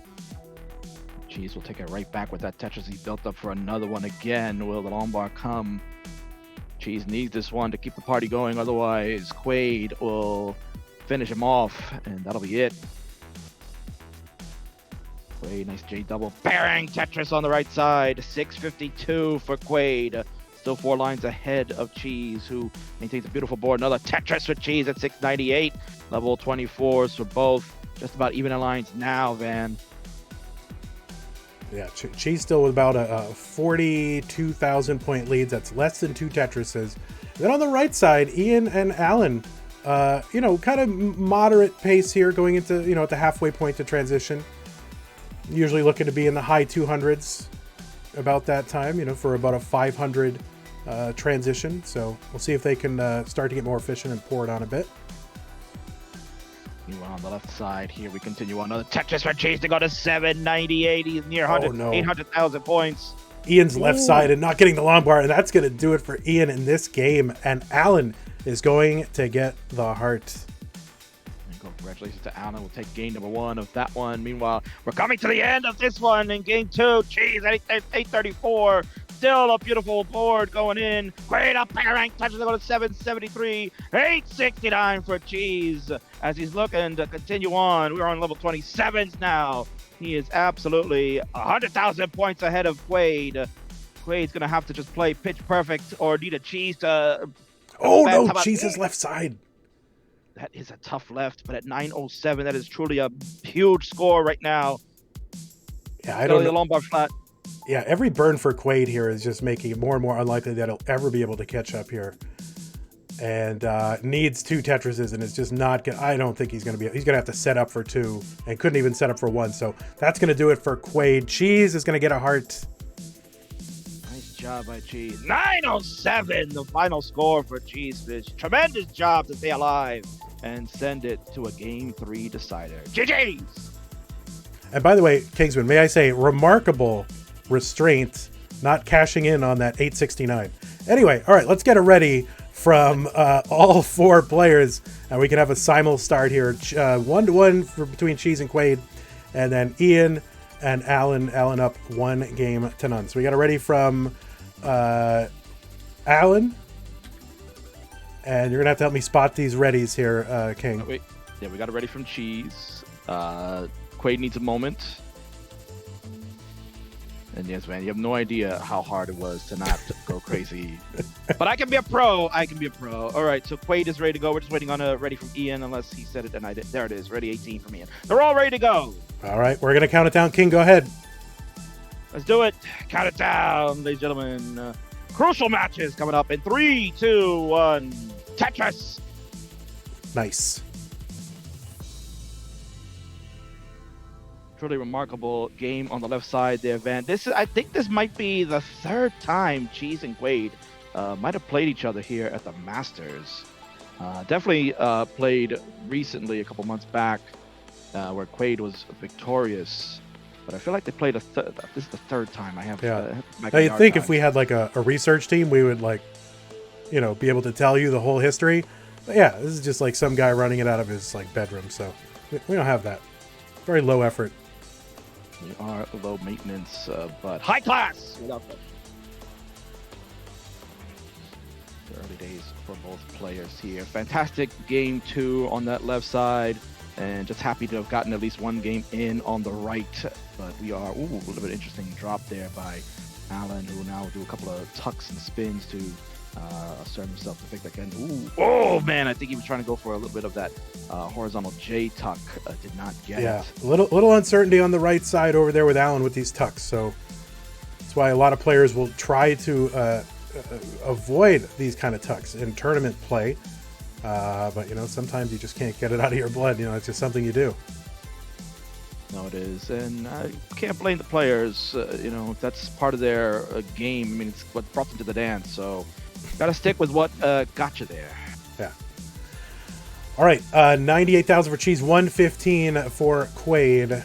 Speaker 2: Cheese will take it right back with that Tetris he built up for another one again. Will the long bar come? Cheese needs this one to keep the party going, otherwise Quaid will finish him off, and that'll be it. Quaid, nice J double. Bangerang Tetris on the right side. 652 for Quaid. Still 4 lines ahead of Cheese, who maintains a beautiful board. Another Tetris for Cheese at 698. Level 24s for both. Just about even in lines now, Van.
Speaker 1: Yeah, Cheese still with about a 42,000 point lead. That's less than 2 Tetrises. Then on the right side, Ian and Alan Kind of moderate pace here going into, at the halfway point to transition. Usually looking to be in the high 200s about that time, for about a 500 transition. So we'll see if they can start to get more efficient and pour it on a bit.
Speaker 2: Meanwhile, on the left side here, we continue on. Tetris for Cheese to go to 798. He's near 800,000 points.
Speaker 1: Ian's left side and not getting the long bar, and that's going to do it for Ian in this game. And Alan is going to get the heart.
Speaker 2: Congratulations to Alan. We'll take game number 1 of that one. Meanwhile, we're coming to the end of this one in game 2. Cheese at 834. Still a beautiful board going in. Great up pair rank touches to go to 773. 869 for Cheese as he's looking to continue on. We're on level 27s now. He is absolutely 100,000 points ahead of Quaid. Quaid's going to have to just play pitch perfect or need a Cheese to...
Speaker 1: Oh, no, Cheese's left side.
Speaker 2: That is a tough left, but at 907, that is truly a huge score right now.
Speaker 1: Yeah, I don't know.
Speaker 2: The long bar flat.
Speaker 1: Yeah, every burn for Quaid here is just making it more and more unlikely that he'll ever be able to catch up here. And needs 2 Tetrises, and it's just not good. I don't think he's going to have to set up for 2, and couldn't even set up for 1. So that's going to do it for Quaid. Cheese is going to get a heart.
Speaker 2: Nice job by Cheese. 907, the final score for Cheese Fish. Tremendous job to stay alive and send it to a game 3 decider. GG's!
Speaker 1: And by the way, Kingsman, may I say, remarkable restraint, not cashing in on that 869. Anyway, all right, let's get it ready from all 4 players, and we can have a simul start here. 1-1 between Cheese and Quaid, and then Ian and Alan up 1-0. So we got it ready from Alan, and you're gonna have to help me spot these readies here, King.
Speaker 2: Wait, yeah, we got it ready from Cheese. Quaid needs a moment. And yes, man, you have no idea how hard it was to not go crazy. But I can be a pro. All right, so Quaid is ready to go. We're just waiting on a ready from Ian, unless he said it and I did. There it is, ready 18 from Ian. They're all ready to go.
Speaker 1: All right, we're going to count it down. King, go ahead.
Speaker 2: Let's do it. Count it down, ladies and gentlemen. Crucial matches coming up in 3, 2, 1. Tetris.
Speaker 1: Nice.
Speaker 2: Truly remarkable game on the left side there, Van. I think this might be the 3rd time Cheese and Quaid might have played each other here at the Masters. Definitely played recently, a couple months back, where Quaid was victorious. But I feel like they played this is the 3rd time I have.
Speaker 1: Yeah. Now you'd think if we had like a research team, we would be able to tell you the whole history. But yeah, this is just like some guy running it out of his bedroom. So we don't have that. Very low effort.
Speaker 2: We are low maintenance, but high class. We love them. The early days for both players here. Fantastic game 2 on that left side, and just happy to have gotten at least 1 game in on the right. But we are a little bit interesting drop there by Alan, who will now do a couple of tucks and spins to assert himself to pick that again. Oh man, I think he was trying to go for a little bit of that horizontal J tuck. Did not get it.
Speaker 1: Yeah, a little uncertainty on the right side over there with Alan with these tucks. So that's why a lot of players will try to avoid these kind of tucks in tournament play. But sometimes you just can't get it out of your blood. It's just something you do.
Speaker 2: No, it is, and I can't blame the players. That's part of their game. I mean, it's what brought them to the dance. So, got to stick with what got you there.
Speaker 1: Yeah. All right, 98,000 for Cheese, 115 for Quaid.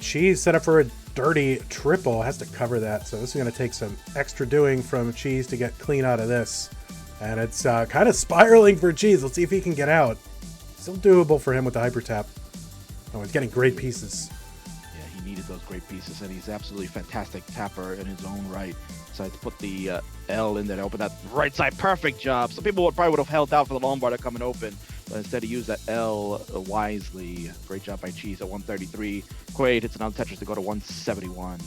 Speaker 1: Cheese set up for a dirty triple, has to cover that. So this is going to take some extra doing from Cheese to get clean out of this, and it's kind of spiraling for Cheese. Let's see if he can get out. Still doable for him with the hyper tap. Oh, he's getting great pieces.
Speaker 2: Yeah, he needed those great pieces, and he's absolutely fantastic tapper in his own right. Decided to put the L in there to open that right side. Perfect job. Some people probably would have held out for the long bar to come and open, but instead he used that L wisely. Great job by Cheese at 133. Quaid hits another Tetris to go to 171.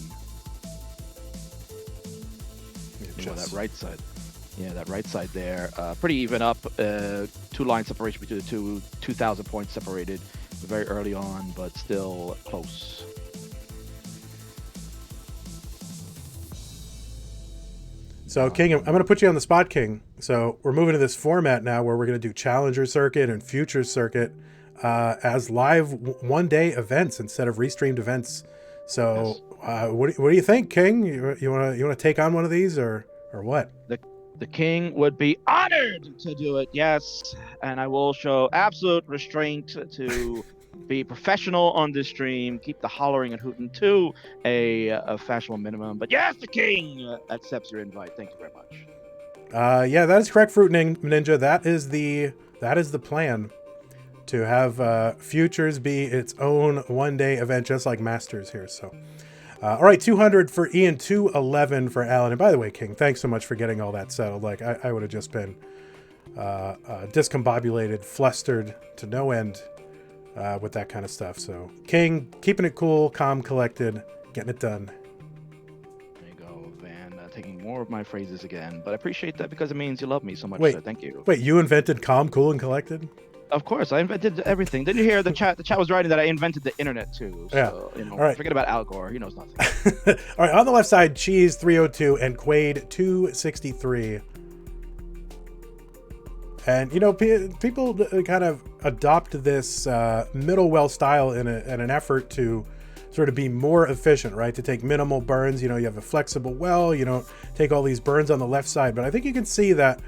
Speaker 2: That right side. Yeah, that right side there. Pretty even up. 2 line separation between the two. 2,000 points separated very early on, but still close.
Speaker 1: So, King, I'm going to put you on the spot, King. So, we're moving to this format now where we're going to do Challenger Circuit and Future Circuit as live one-day events instead of restreamed events. So, what do you think, King? You want to take on one of these or what?
Speaker 2: The king would be honored to do it, yes, and I will show absolute restraint to be professional on this stream, keep the hollering and hooting to a fashionable minimum. But yes, the king accepts your invite. Thank you very much.
Speaker 1: Yeah, that is correct, Fruit Ninja. That is the plan, to have Futures be its own one-day event, just like Masters here. So, all right, 200 for Ian, 211 for Alan. And by the way, King, thanks so much for getting all that settled. Like, I would have just been discombobulated, flustered to no end with that kind of stuff. So, King, keeping it cool, calm, collected, getting it done.
Speaker 2: There you go, Van, taking more of my phrases again. But I appreciate that because it means you love me so much.
Speaker 1: Wait,
Speaker 2: so thank you.
Speaker 1: Wait, you invented calm, cool, and collected?
Speaker 2: Of course, I invented everything. Didn't you hear the chat? The chat was writing that I invented the internet too. So,
Speaker 1: yeah.
Speaker 2: All
Speaker 1: right.
Speaker 2: Forget about Al Gore. He knows nothing.
Speaker 1: All right, on the left side, Cheese 302 and Quaid 263. And, people kind of adopt this middle well style in an effort to sort of be more efficient, right? To take minimal burns. You have a flexible well. You don't take all these burns on the left side. But I think you can see that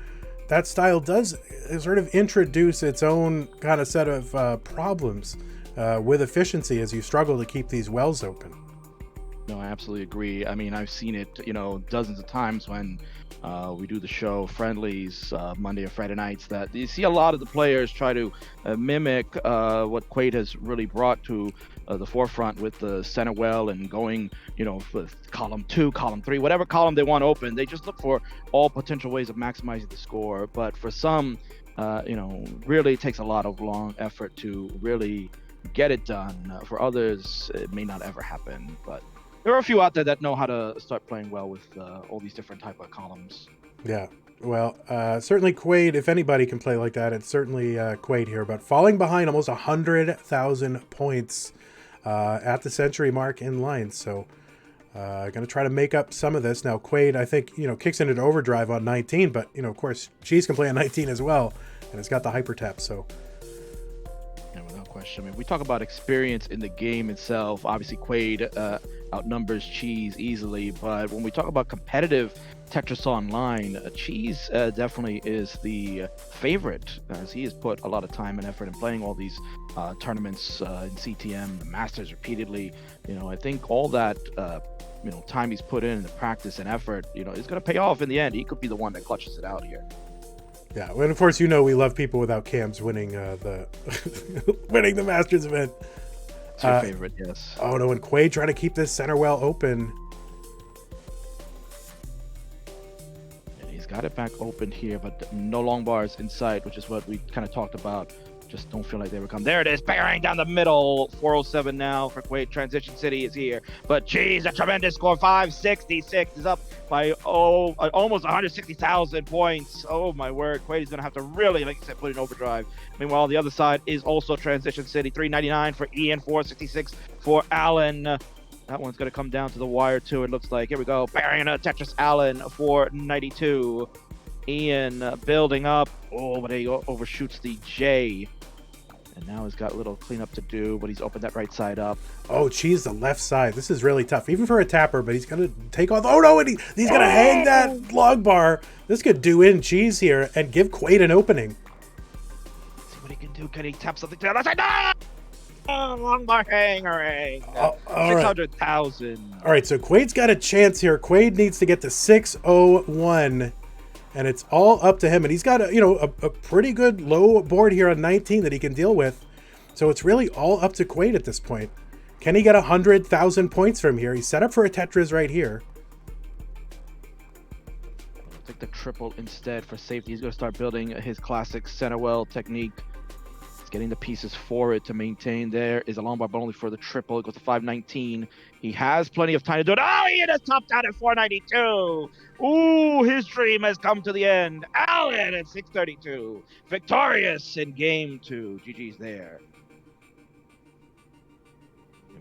Speaker 1: style does sort of introduce its own kind of set of problems with efficiency as you struggle to keep these wells open.
Speaker 2: No, I absolutely agree. I mean, I've seen it, dozens of times when we do the show friendlies Monday or Friday nights, that you see a lot of the players try to mimic what Quaid has really brought to the forefront with the center well and going, with column 2, column 3, whatever column they want open. They just look for all potential ways of maximizing the score. But for some, really takes a lot of long effort to really get it done. For others, it may not ever happen. But there are a few out there that know how to start playing well with all these different type of columns.
Speaker 1: Yeah. Well, certainly Quaid, if anybody can play like that, it's certainly Quaid here. But falling behind almost 100,000 points at the century mark in line. So going to try to make up some of this. Now, Quaid, I think, kicks into overdrive on 19. But, of course, Cheese can play on 19 as well. And it's got the hyper tap. So,
Speaker 2: without question. I mean, we talk about experience in the game itself. Obviously, Quaid outnumbers Cheese easily. But when we talk about competitive Tetris Online, Cheese definitely is the favorite, as he has put a lot of time and effort in playing all these tournaments in CTM, the Masters repeatedly. I think all that time he's put in the practice and effort, is going to pay off in the end. He could be the one that clutches it out here.
Speaker 1: Yeah, and of course, we love people without cams winning the winning the Masters event.
Speaker 2: It's your favorite, yes.
Speaker 1: Oh no, and Quaid trying to keep this center well open.
Speaker 2: And he's got it back open here, but no long bars in sight, which is what we kind of talked about. Just don't feel like they were coming. There it is, bang down the middle. 407 now for Quaid. Transition City is here. But geez, a tremendous score. 566 is up by almost 160,000 points. Oh my word. Quaid is going to have to really, like I said, put in overdrive. Meanwhile, the other side is also Transition City. 399 for Ian, 466 for Alan. That one's going to come down to the wire too, it looks like. Here we go. Bang, Tetris Allen, 492. Ian building up. Oh, but he overshoots the J. And now he's got a little cleanup to do, but he's opened that right side up.
Speaker 1: Oh, Cheese, the left side. This is really tough, even for a tapper, but he's going to take off. Oh, no, and he's going to hang that log bar. This could do in Cheese here and give Quaid an opening.
Speaker 2: Let's see what he can do. Can he tap something to the left side? No! Oh, long bar hang. 600,000.
Speaker 1: All right, so Quaid's got a chance here. Quaid needs to get to 601. And it's all up to him. And he's got a pretty good low board here on 19 that he can deal with. So it's really all up to Quaid at this point. Can he get 100,000 points from here? He's set up for a Tetris right here.
Speaker 2: I'll take the triple instead for safety. He's going to start building his classic center well technique. He's getting the pieces for it to maintain. There is a long bar, but only for the triple. It goes to 519. He has plenty of time to do it. Oh, he just topped out at 492. Ooh, his dream has come to the end. Allen at 632. Victorious in game 2. GG's there.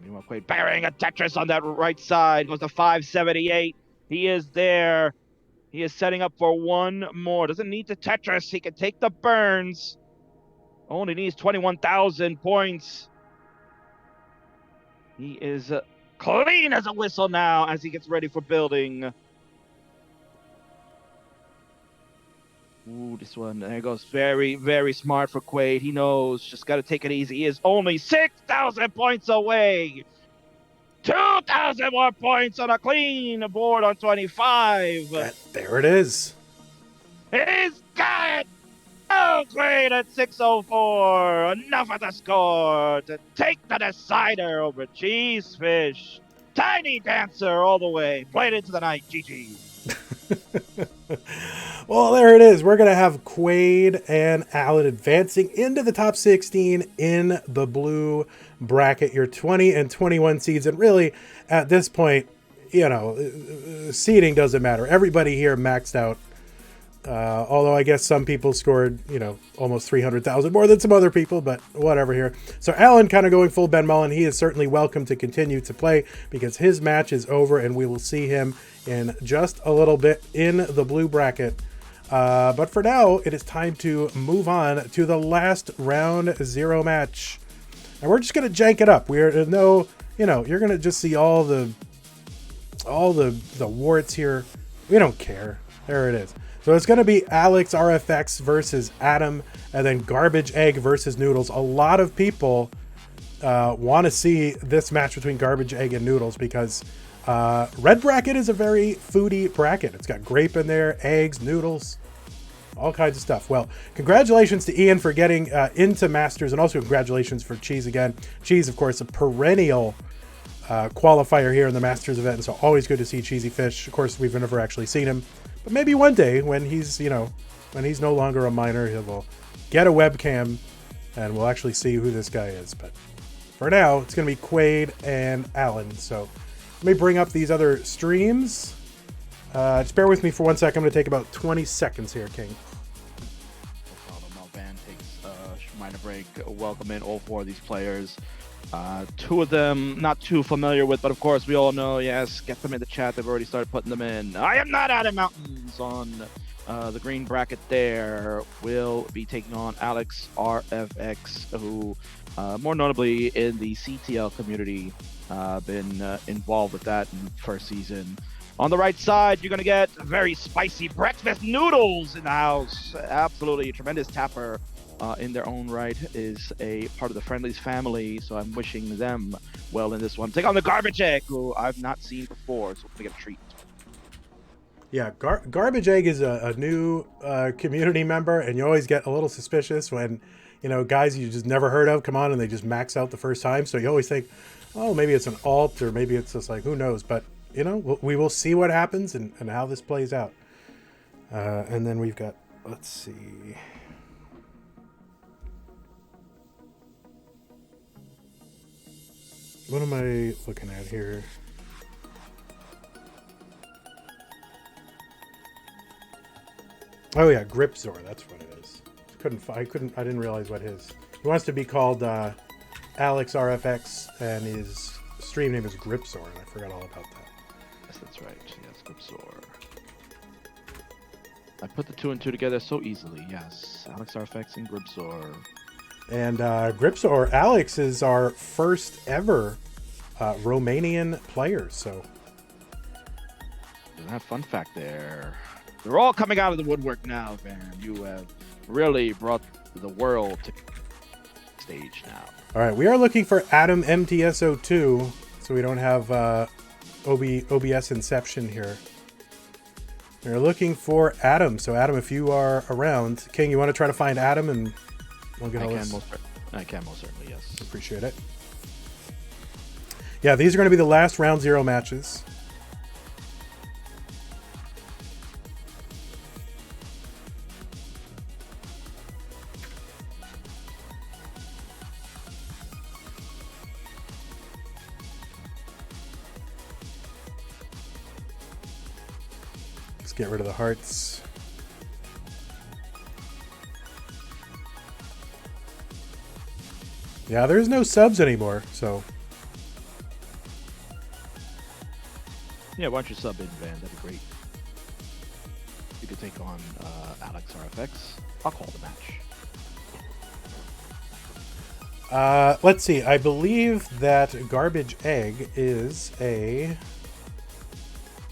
Speaker 2: Meanwhile, Quaid burying a Tetris on that right side. Goes to 578. He is there. He is setting up for one more. Doesn't need to Tetris. He can take the burns. Only needs 21,000 points. He is clean as a whistle now as he gets ready for building. Ooh, this one. There goes. Very, very smart for Quaid. He knows. Just got to take it easy. He is only 6,000 points away. 2,000 more points on a clean board on 25.
Speaker 1: There it is.
Speaker 2: He's got it. Oh, great at 604. Enough of the score to take the decider over Cheesefish. Tiny Dancer all the way. Played into the night. GG.
Speaker 1: Well, there it is. We're going to have Quaid and Alan advancing into the top 16 in the blue bracket. Your 20 and 21 seeds. And really, at this point, you know, seeding doesn't matter. Everybody here maxed out. Although I guess some people scored, you know, almost 300,000 more than some other people, but whatever here. So Alan kind of going full Ben Mullen. He is certainly welcome to continue to play because his match is over and we will see him in just a little bit in the blue bracket. But for now, it is time to move on to the last round 0 match. And we're just going to jank it up. We're no, you know, you're going to just see all the warts here. We don't care. There it is. So it's going to be Alex RFX versus Adam, and then Garbage Egg versus Noodles. A lot of people want to see this match between Garbage Egg and Noodles because red bracket is a very foodie bracket. It's got grape in there, eggs, noodles, all kinds of stuff. Well, congratulations to Ian for getting into Masters, and also congratulations for Cheese again. Cheese, of course, a perennial qualifier here in the Masters event, and so always good to see Cheesy Fish. Of course, we've never actually seen him. But maybe one day when he's, you know, when he's no longer a minor, he will get a webcam and we'll actually see who this guy is. But for now, it's going to be Quaid and Alan. So let me bring up these other streams. Just bear with me for 1 second. I'm going to take about 20 seconds here, King.
Speaker 2: No problem. Van takes a minor break. Welcome in all 4 of these players. 2 of them not too familiar with, but of course we all know, yes, get them in the chat. They've already started putting them in. I am not Adam Mountains on the green bracket there. Will be taking on Alex RFX, who more notably in the CTL community, been involved with that in the first season. On the right side, you're going to get very spicy breakfast noodles in the house. Absolutely a tremendous tapper. In their own right, is a part of the Friendlies family, so I'm wishing them well in this one. Take on the Garbage Egg, who I've not seen before, so they get a treat.
Speaker 1: Yeah, Garbage Egg is a new community member, and you always get a little suspicious when, you know, guys you just never heard of come on and they just max out the first time. So you always think, oh, maybe it's an alt, or maybe it's just like, who knows? But, you know, we will see what happens and how this plays out. And then we've got, let's see... What am I looking at here? Oh yeah, Gripzor, that's what it is. I didn't realize what his. He wants to be called Alex RFX, and his stream name is Gripzor, and I forgot all about that.
Speaker 2: Yes, that's right. Yes, Gripzor. I put the 2 and 2 together so easily. Yes, Alex RFX and Gripzor.
Speaker 1: And Gripzor, Alex is our first ever Romanian player, so.
Speaker 2: Isn't that a fun fact there? They're all coming out of the woodwork now, Van. You have really brought the world to the stage now.
Speaker 1: All right, we are looking for Adam MTSO2, so we don't have OBS Inception here. We're looking for Adam. So Adam, if you are around, King, you want to try to find Adam and we'll get all this?
Speaker 2: I can most certainly, yes.
Speaker 1: Appreciate it. Yeah, these are going to be the last round 0 matches. Let's get rid of the hearts. Yeah, there's no subs anymore, so.
Speaker 2: Yeah, why don't you sub in, Van? That'd be great. You could take on Alex RFX. I'll call the match.
Speaker 1: Let's see. I believe that Garbage Egg is a...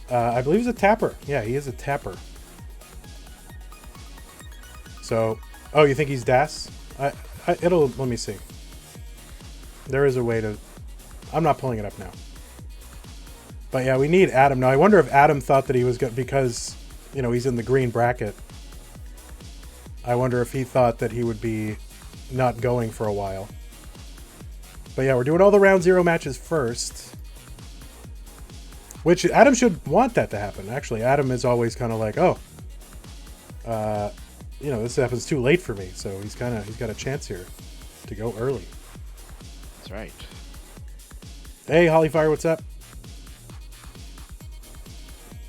Speaker 1: I believe he's a tapper. Yeah, he is a tapper. So... Oh, you think he's DAS? Let me see. There is a way to... I'm not pulling it up now. But yeah, we need Adam. Now, I wonder if Adam thought that he was good because, you know, he's in the green bracket. I wonder if he thought that he would be not going for a while. But yeah, we're doing all the round 0 matches first. Which Adam should want that to happen. Actually, Adam is always kind of like, oh, you know, this happens too late for me. So he's got a chance here to go early.
Speaker 2: That's right.
Speaker 1: Hey, Hollyfire, what's up?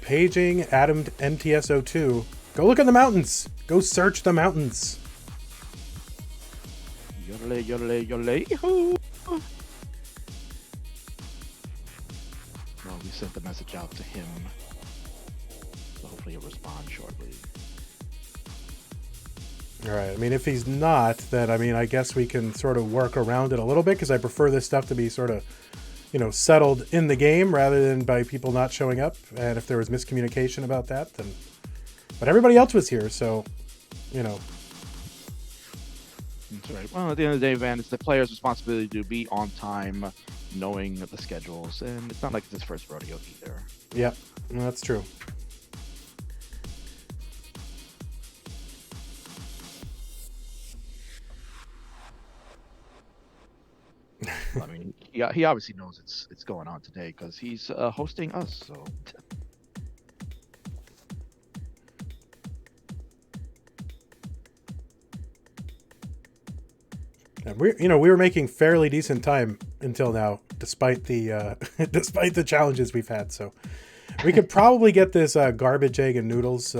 Speaker 1: Paging Adam MTS02. Go look in the mountains. Go search the mountains.
Speaker 2: Yodelay, yodelay, yodelay. Hoo. Well, we sent the message out to him. So hopefully he'll respond shortly.
Speaker 1: All right. I mean, if he's not, then, I mean, I guess we can sort of work around it a little bit because I prefer this stuff to be sort of, you know, settled in the game rather than by people not showing up. And if there was miscommunication about that, then... But everybody else was here, so, you know.
Speaker 2: That's right. Well, at the end of the day, Van, it's the player's responsibility to be on time, knowing the schedules. And it's not like it's his first rodeo either.
Speaker 1: Yep, that's true.
Speaker 2: I mean, he obviously knows it's going on today because he's hosting us. So,
Speaker 1: and we were making fairly decent time until now, despite the despite the challenges we've had. So we could probably get this Garbage Egg and Noodles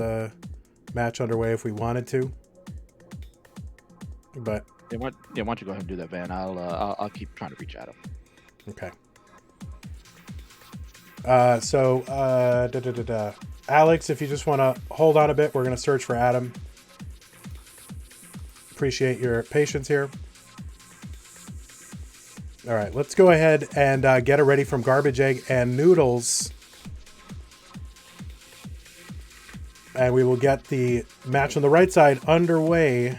Speaker 1: match underway if we wanted to. But
Speaker 2: yeah, why don't you go ahead and do that, Van? I'll keep trying to reach Adam.
Speaker 1: Okay. Alex, if you just want to hold on a bit, we're going to search for Adam. Appreciate your patience here. All right, let's go ahead and get it ready from Garbage Egg and Noodles. And we will get the match on the right side underway.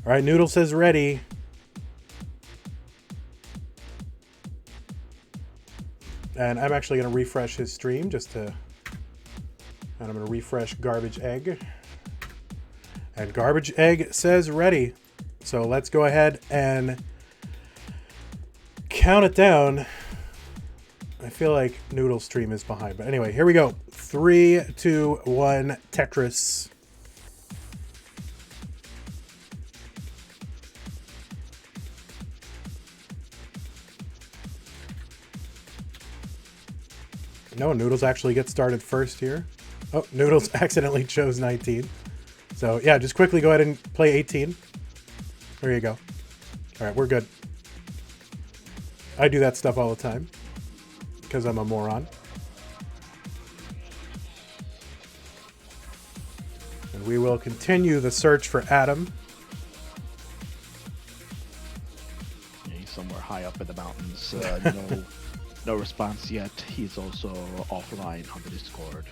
Speaker 1: All right, Noodles says ready. And I'm actually going to refresh his stream and I'm going to refresh Garbage Egg. And Garbage Egg says ready. So let's go ahead and count it down. I feel like Noodle's stream is behind. But anyway, here we go. 3, 2, 1, Tetris. No, Noodles actually gets started first here. Oh, Noodles accidentally chose 19. So yeah, just quickly go ahead and play 18. There you go. All right, we're good. I do that stuff all the time because I'm a moron. And we will continue the search for Adam.
Speaker 2: Yeah, he's somewhere high up in the mountains. No response yet. He's also offline on the Discord.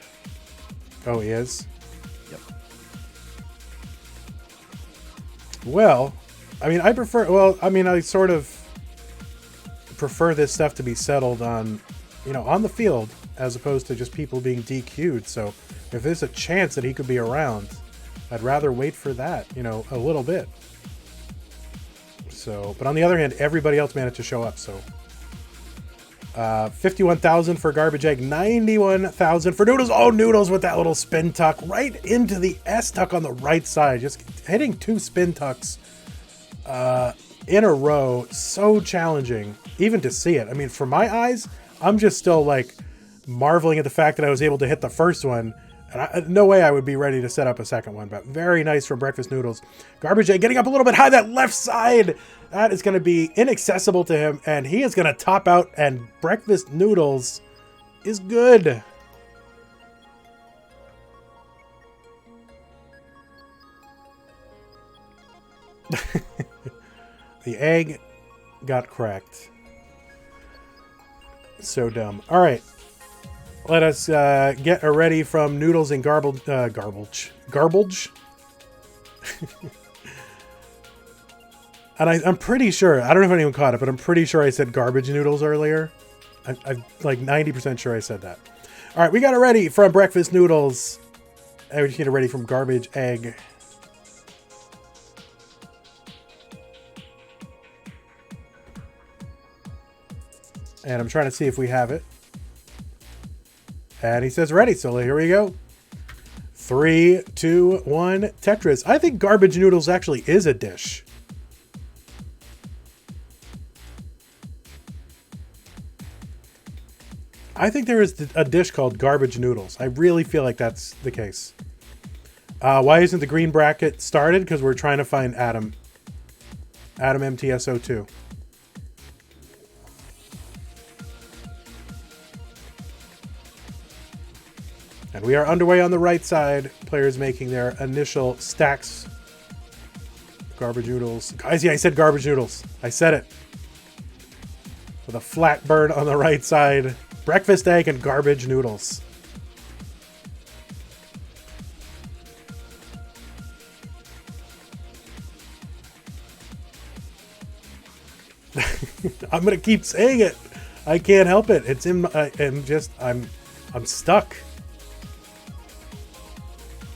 Speaker 1: Oh, he is?
Speaker 2: Yep.
Speaker 1: Well, I mean, I sort of prefer this stuff to be settled on, on the field as opposed to just people being DQ'd. So if there's a chance that he could be around, I'd rather wait for that, a little bit. So, but on the other hand, everybody else managed to show up, so... 51,000 for Garbage Egg, 91,000 for Noodles. Oh, Noodles with that little spin tuck right into the S tuck on the right side. Just hitting 2 spin tucks in a row. So challenging even to see it. I mean, for my eyes, I'm just still like marveling at the fact that I was able to hit the first one And no way I would be ready to set up a second one, but very nice from Breakfast Noodles. Garbage Egg getting up a little bit high, that left side. That is going to be inaccessible to him, and he is going to top out, and Breakfast Noodles is good. The egg got cracked. So dumb. All right. Let us get ready from Noodles and Garbage. And I'm pretty sure, I don't know if anyone caught it, but I'm pretty sure I said Garbage Noodles earlier. I'm like 90% sure I said that. All right, we got it ready from Breakfast Noodles. And we just get it ready from Garbage Egg. And I'm trying to see if we have it. And he says ready, so here we go. 3, 2, 1, Tetris. I think Garbage Noodles actually is a dish. I think there is a dish called Garbage Noodles. I really feel like that's the case. Why isn't the green bracket started? Because we're trying to find Adam. Adam MTSO2. And we are underway on the right side. Players making their initial stacks. Garbage Noodles. Guys, yeah, I said Garbage Noodles. I said it. With a flat bird on the right side. Breakfast Egg and Garbage Noodles. I'm going to keep saying it. I can't help it. It's in my, I'm stuck.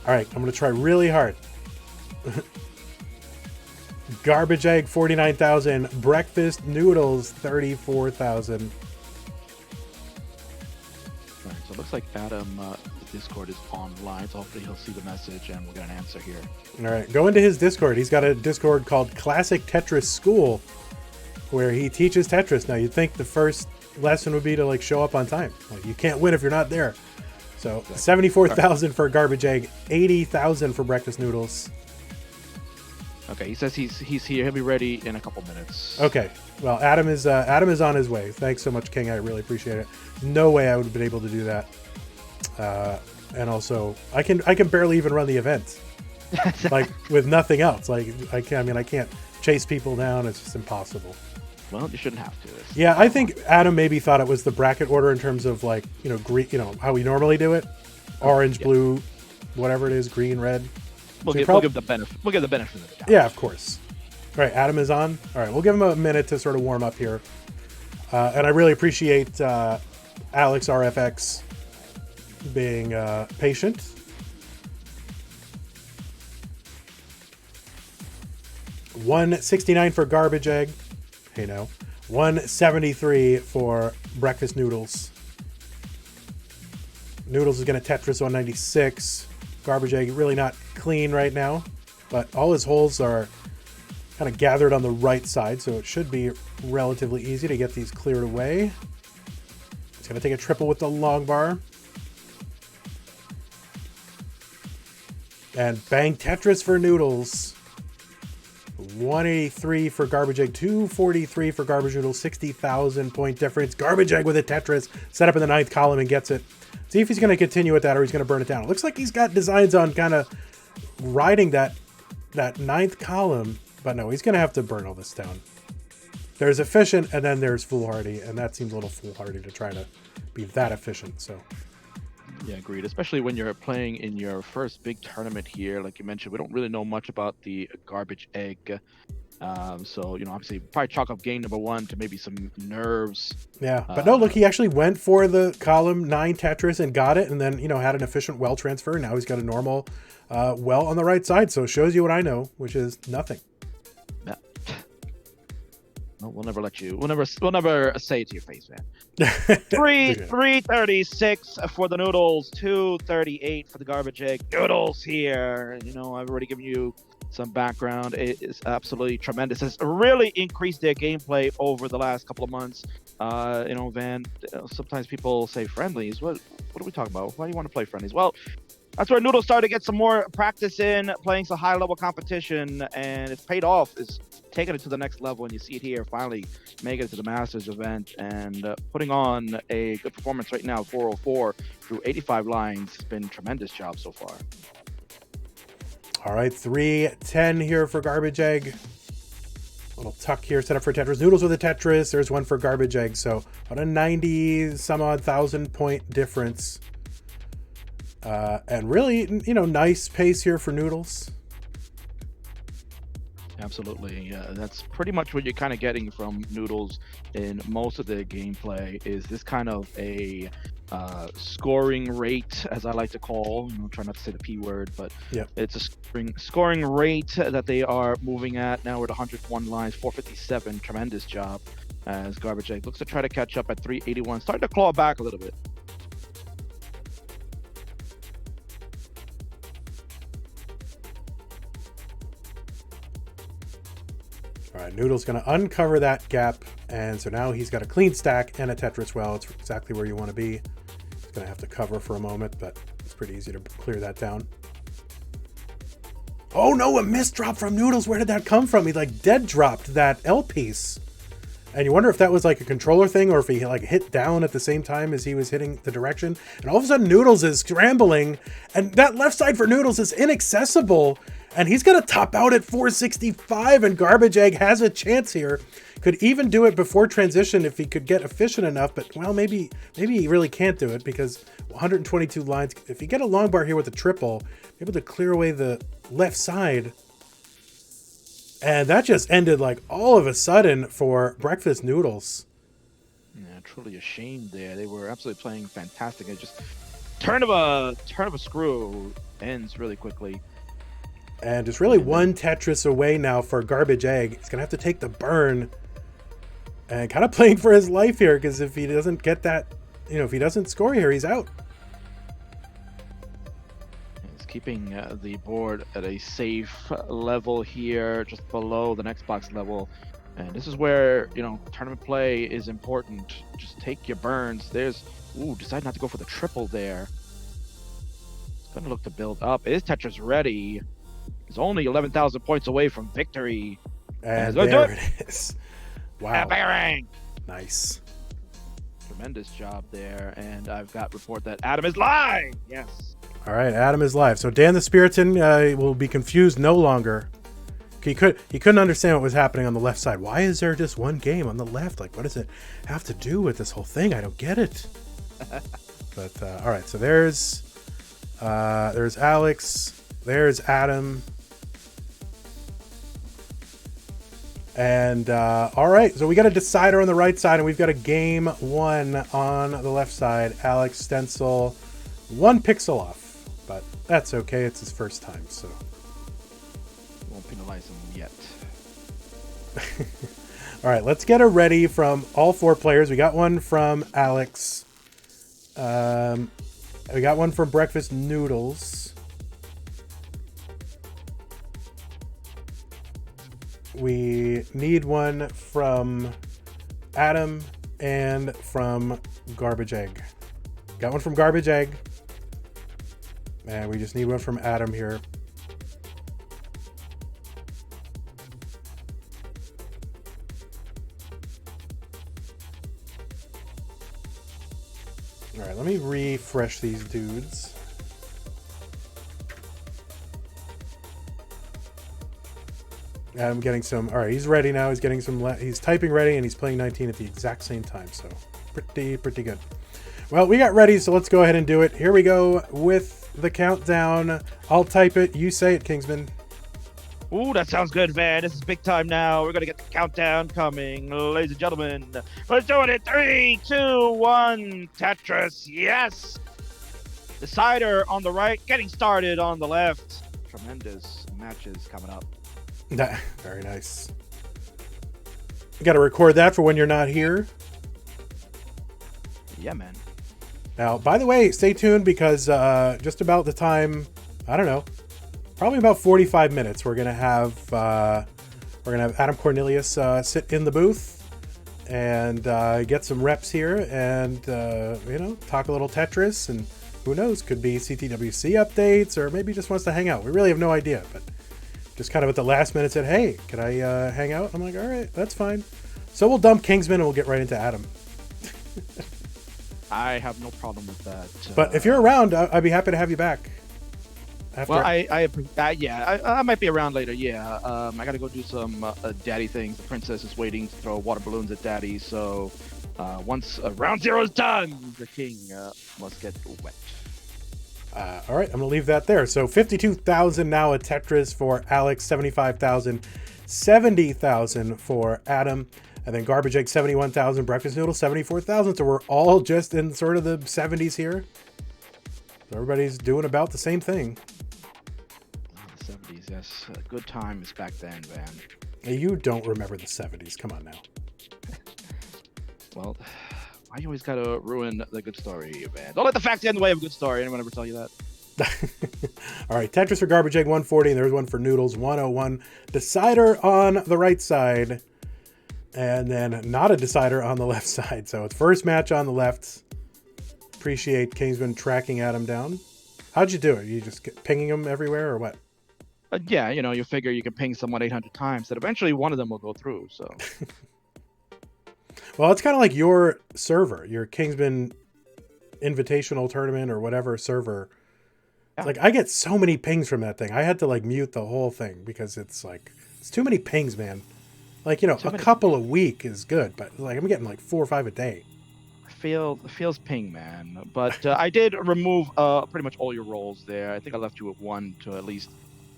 Speaker 1: All right, I'm going to try really hard. Garbage Egg, 49,000. Breakfast Noodles, 34,000.
Speaker 2: Right, so it looks like Adam Discord is online, so hopefully he'll see the message and we'll get an answer here.
Speaker 1: All right, go into his Discord. He's got a Discord called Classic Tetris School, where he teaches Tetris. Now, you'd think the first lesson would be to like show up on time. Like, you can't win if you're not there. So exactly. 74,000 for Garbage Egg, 80,000 for Breakfast Noodles.
Speaker 2: Okay, he says he's here. He'll be ready in a couple minutes.
Speaker 1: Okay, well, Adam is on his way. Thanks so much, King. I really appreciate it. No way I would have been able to do that. And also, I can barely even run the event, like with nothing else. Like I can't chase people down. It's just impossible.
Speaker 2: Well, you shouldn't have to.
Speaker 1: Yeah, I think Adam maybe thought it was the bracket order in terms of like, green, how we normally do it. Orange, blue, whatever it is, green, red.
Speaker 2: We'll give the benefit. We'll give the benefit of the doubt.
Speaker 1: Yeah, of course. All right, Adam is on. All right, we'll give him a minute to sort of warm up here. And I really appreciate Alex RFX being patient. $169 for Garbage Egg. Hey, no. $173 for Breakfast Noodles. Noodles is going to Tetris 196. Garbage Egg really not clean right now, but all his holes are kind of gathered on the right side, so it should be relatively easy to get these cleared away. He's going to take a triple with the long bar. And bang, Tetris for Noodles. 183 for Garbage Egg, 243 for Garbage Noodles, 60,000 point difference. Garbage Egg with a Tetris, set up in the 9th column and gets it. See if he's going to continue with that or he's going to burn it down. It looks like he's got designs on kind of riding that 9th column, but no, he's going to have to burn all this down. There's efficient and then there's foolhardy, and that seems a little foolhardy to try to be that efficient. So.
Speaker 2: Yeah, agreed. Especially when you're playing in your first big tournament here. Like you mentioned, we don't really know much about the Garbage Egg. So, obviously probably chalk up game number 1 to maybe some nerves.
Speaker 1: Yeah, but no, look, he actually went for the column 9 Tetris and got it, and then, had an efficient well transfer. Now he's got a normal well on the right side. So it shows you what I know, which is nothing.
Speaker 2: Yeah. No, we'll never let you. We'll never say it to your face, man. 336 for the Noodles, 238 for the Garbage Egg. Noodles here. I've already given you some background. It is absolutely tremendous. It's really increased their gameplay over the last couple of months. Van, sometimes people say friendlies. What are we talking about? Why do you want to play friendlies? Well, That's where Noodles started to get some more practice in, playing some high-level competition, and it's paid off. It's taking it to the next level, and you see it here, finally making it to the Masters event and putting on a good performance right now, 404 through 85 lines. It's been a tremendous job so far.
Speaker 1: All right, 310 here for Garbage Egg. Little tuck here set up for Tetris. Noodles with a Tetris. There's one for Garbage Egg. So about a 90 some odd thousand point difference. And really, nice pace here for Noodles.
Speaker 2: Absolutely. That's pretty much what you're kind of getting from Noodles in most of the gameplay, is this kind of a scoring rate, as I like to call. Try not to say the P word, but
Speaker 1: yep.
Speaker 2: It's a scoring rate that they are moving at. Now we're at 101 lines, 457. Tremendous job as Garbage Egg looks to try to catch up at 381. Starting to claw back a little bit.
Speaker 1: All right, Noodle's going to uncover that gap, and so now he's got a clean stack and a Tetris well. It's exactly where you want to be. He's going to have to cover for a moment, but it's pretty easy to clear that down. Oh no, a miss drop from Noodles. Where did that come from? He like dead dropped that L piece. And you wonder if that was like a controller thing, or if he like hit down at the same time as he was hitting the direction. And all of a sudden Noodles is scrambling, and that left side for Noodles is inaccessible. And he's going to top out at 465, and Garbage Egg has a chance here. Could even do it before transition if he could get efficient enough, but well, maybe he really can't do it because 122 lines. If you get a long bar here with a triple, able to clear away the left side. And that just ended like all of a sudden for Breakfast Noodles.
Speaker 2: Yeah, truly a shame there. They were absolutely playing fantastic. It just turn of a screw ends really quickly.
Speaker 1: And just really one Tetris away now for Garbage Egg. He's going to have to take the burn. And kind of playing for his life here, because if he doesn't get that, if he doesn't score here, he's out.
Speaker 2: He's keeping the board at a safe level here, just below the next box level. And this is where, tournament play is important. Just take your burns. Decide not to go for the triple there. It's going to look to build up. Is Tetris ready? He's only 11,000 points away from victory.
Speaker 1: And there it is. Wow.
Speaker 2: Bang!
Speaker 1: Nice.
Speaker 2: Tremendous job there. And I've got report that Adam is live. Yes.
Speaker 1: All right, Adam is live. So Dan the Spiritan will be confused no longer. He couldn't understand what was happening on the left side. Why is there just one game on the left? Like, what does it have to do with this whole thing? I don't get it. But all right, so there's Alex. There's Adam. And all right, so we got a decider on the right side, and we've got a game one on the left side. Alex Stencil, 1 pixel off, but that's okay. It's his first time, so
Speaker 2: won't penalize him yet.
Speaker 1: All right, let's get a ready from all 4 players. We got one from Alex. We got one from Breakfast Noodles. We need one from Adam and from Garbage Egg. Got one from Garbage Egg. And we just need one from Adam here. All right, let me refresh these dudes. I'm getting some. All right, he's ready now. He's getting some. He's typing ready, and he's playing 19 at the exact same time. So pretty good. Well, we got ready, so let's go ahead and do it. Here we go with the countdown. I'll type it. You say it, Kingsman.
Speaker 2: Ooh, that sounds good, man. This is big time now. We're gonna get the countdown coming, ladies and gentlemen. Let's do it in 3, 2, 1. Tetris, yes. Decider on the right, getting started on the left. Tremendous matches coming up.
Speaker 1: Very nice. You got to record that for when you're not here.
Speaker 2: Yeah, man.
Speaker 1: Now, by the way, stay tuned because just about the time, I don't know, probably about 45 minutes, we're gonna have Adam Cornelius sit in the booth and get some reps here and talk a little Tetris and who knows? Could be CTWC updates, or maybe just wants to hang out. We really have no idea, but just kind of at the last minute said, hey, can I hang out? I'm like, all right, that's fine. So we'll dump Kingsman and we'll get right into Adam.
Speaker 2: I have no problem with that.
Speaker 1: But if you're around, I'd be happy to have you back.
Speaker 2: Well, I might be around later. Yeah, I gotta go do some daddy things. The princess is waiting to throw water balloons at daddy. So once round 0 is done, the king must get wet.
Speaker 1: All right, I'm gonna leave that there. So 52,000 now at Tetris for Alex, 75,000, 70,000 for Adam, and then Garbage Egg 71,000, Breakfast Noodle 74,000. So we're all just in sort of the 70s here. So everybody's doing about the same thing.
Speaker 2: The 70s, yes. Good times back then, man.
Speaker 1: You don't remember the 70s. Come on now.
Speaker 2: Well, why you always gotta ruin the good story, man? Don't let the facts get in the way of a good story. Anyone ever tell you that?
Speaker 1: All right, Tetris for Garbage Egg 140, and there's one for Noodles 101. Decider on the right side, and then not a decider on the left side. So it's first match on the left. Appreciate Kingsman tracking Adam down. How'd you do it? You just pinging him everywhere, or what?
Speaker 2: Yeah, you figure you can ping someone 800 times, that eventually one of them will go through. So.
Speaker 1: Well, it's kind of like your server, your Kingsman Invitational Tournament or whatever server. Yeah. Like, I get so many pings from that thing. I had to like mute the whole thing because it's too many pings, man. Like, a couple a week is good, but like I'm getting like 4 or 5 a day.
Speaker 2: Feels ping, man. But I did remove pretty much all your roles there. I think I left you with one to at least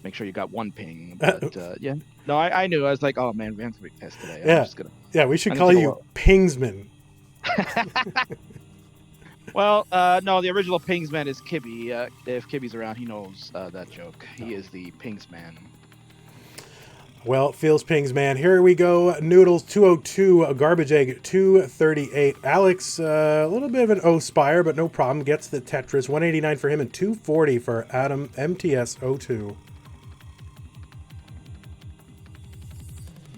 Speaker 2: make sure you got one ping. But yeah, no, I knew. I was like, oh man, Van's gonna be pissed today.
Speaker 1: Yeah, we should call you Pingsman.
Speaker 2: Well, no, the original Pingsman is Kibby. If Kibby's around, he knows that joke. He is the Pingsman.
Speaker 1: Well, feels pings, man. Here we go. Noodles 202, a Garbage Egg 238. Alex, a little bit of an O-Spire, but no problem. Gets the Tetris 189 for him and 240 for Adam MTS 02.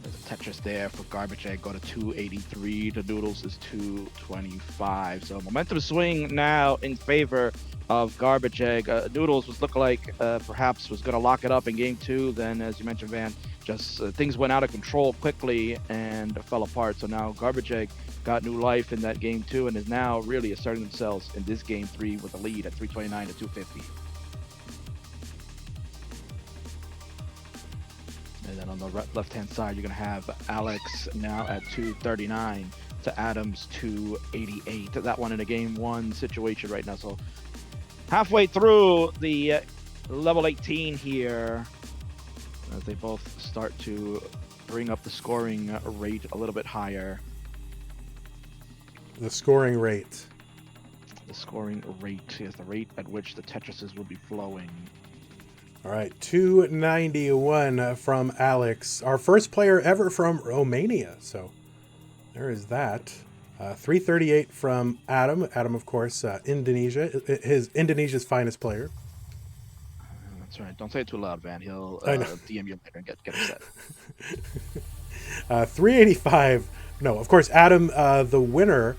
Speaker 2: There's a Tetris there for Garbage Egg. Go to 283. The Noodles is 225. So momentum swing now in favor of Garbage Egg. Noodles was looking like perhaps was going to lock it up in game 2. Then, as you mentioned, Van, just things went out of control quickly and fell apart. So now Garbage Egg got new life in that game 2 and is now really asserting themselves in this game 3 with a lead at 329 to 250. And then on the left-hand side, you're going to have Alex now at 239 to Adams 288. That one in a game 1 situation right now. So halfway through the level 18 here, as they both start to bring up the scoring rate a little bit higher.
Speaker 1: The scoring rate.
Speaker 2: The scoring rate is the rate at which the Tetrises will be flowing.
Speaker 1: All right, 291 from Alex. Our first player ever from Romania. So there is that. 338 from Adam. Adam, of course, Indonesia. Indonesia's finest player.
Speaker 2: That's right. Don't say it too loud, Van. He'll DM you later and get upset.
Speaker 1: 385. No, of course, Adam, the winner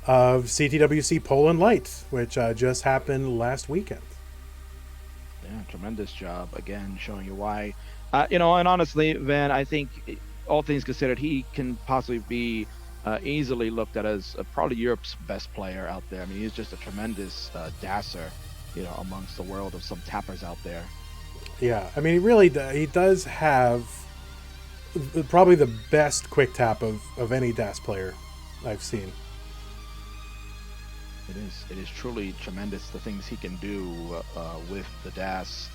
Speaker 1: of CTWC Poland Light, which just happened last weekend.
Speaker 2: Yeah, tremendous job. Again, showing you why. And honestly, Van, I think all things considered, he can possibly be easily looked at as probably Europe's best player out there. I mean, he's just a tremendous dasser, amongst the world of some tappers out there.
Speaker 1: Yeah, I mean, he does have probably the best quick tap of any DAS player I've seen.
Speaker 2: It is truly tremendous, the things he can do with the DAS.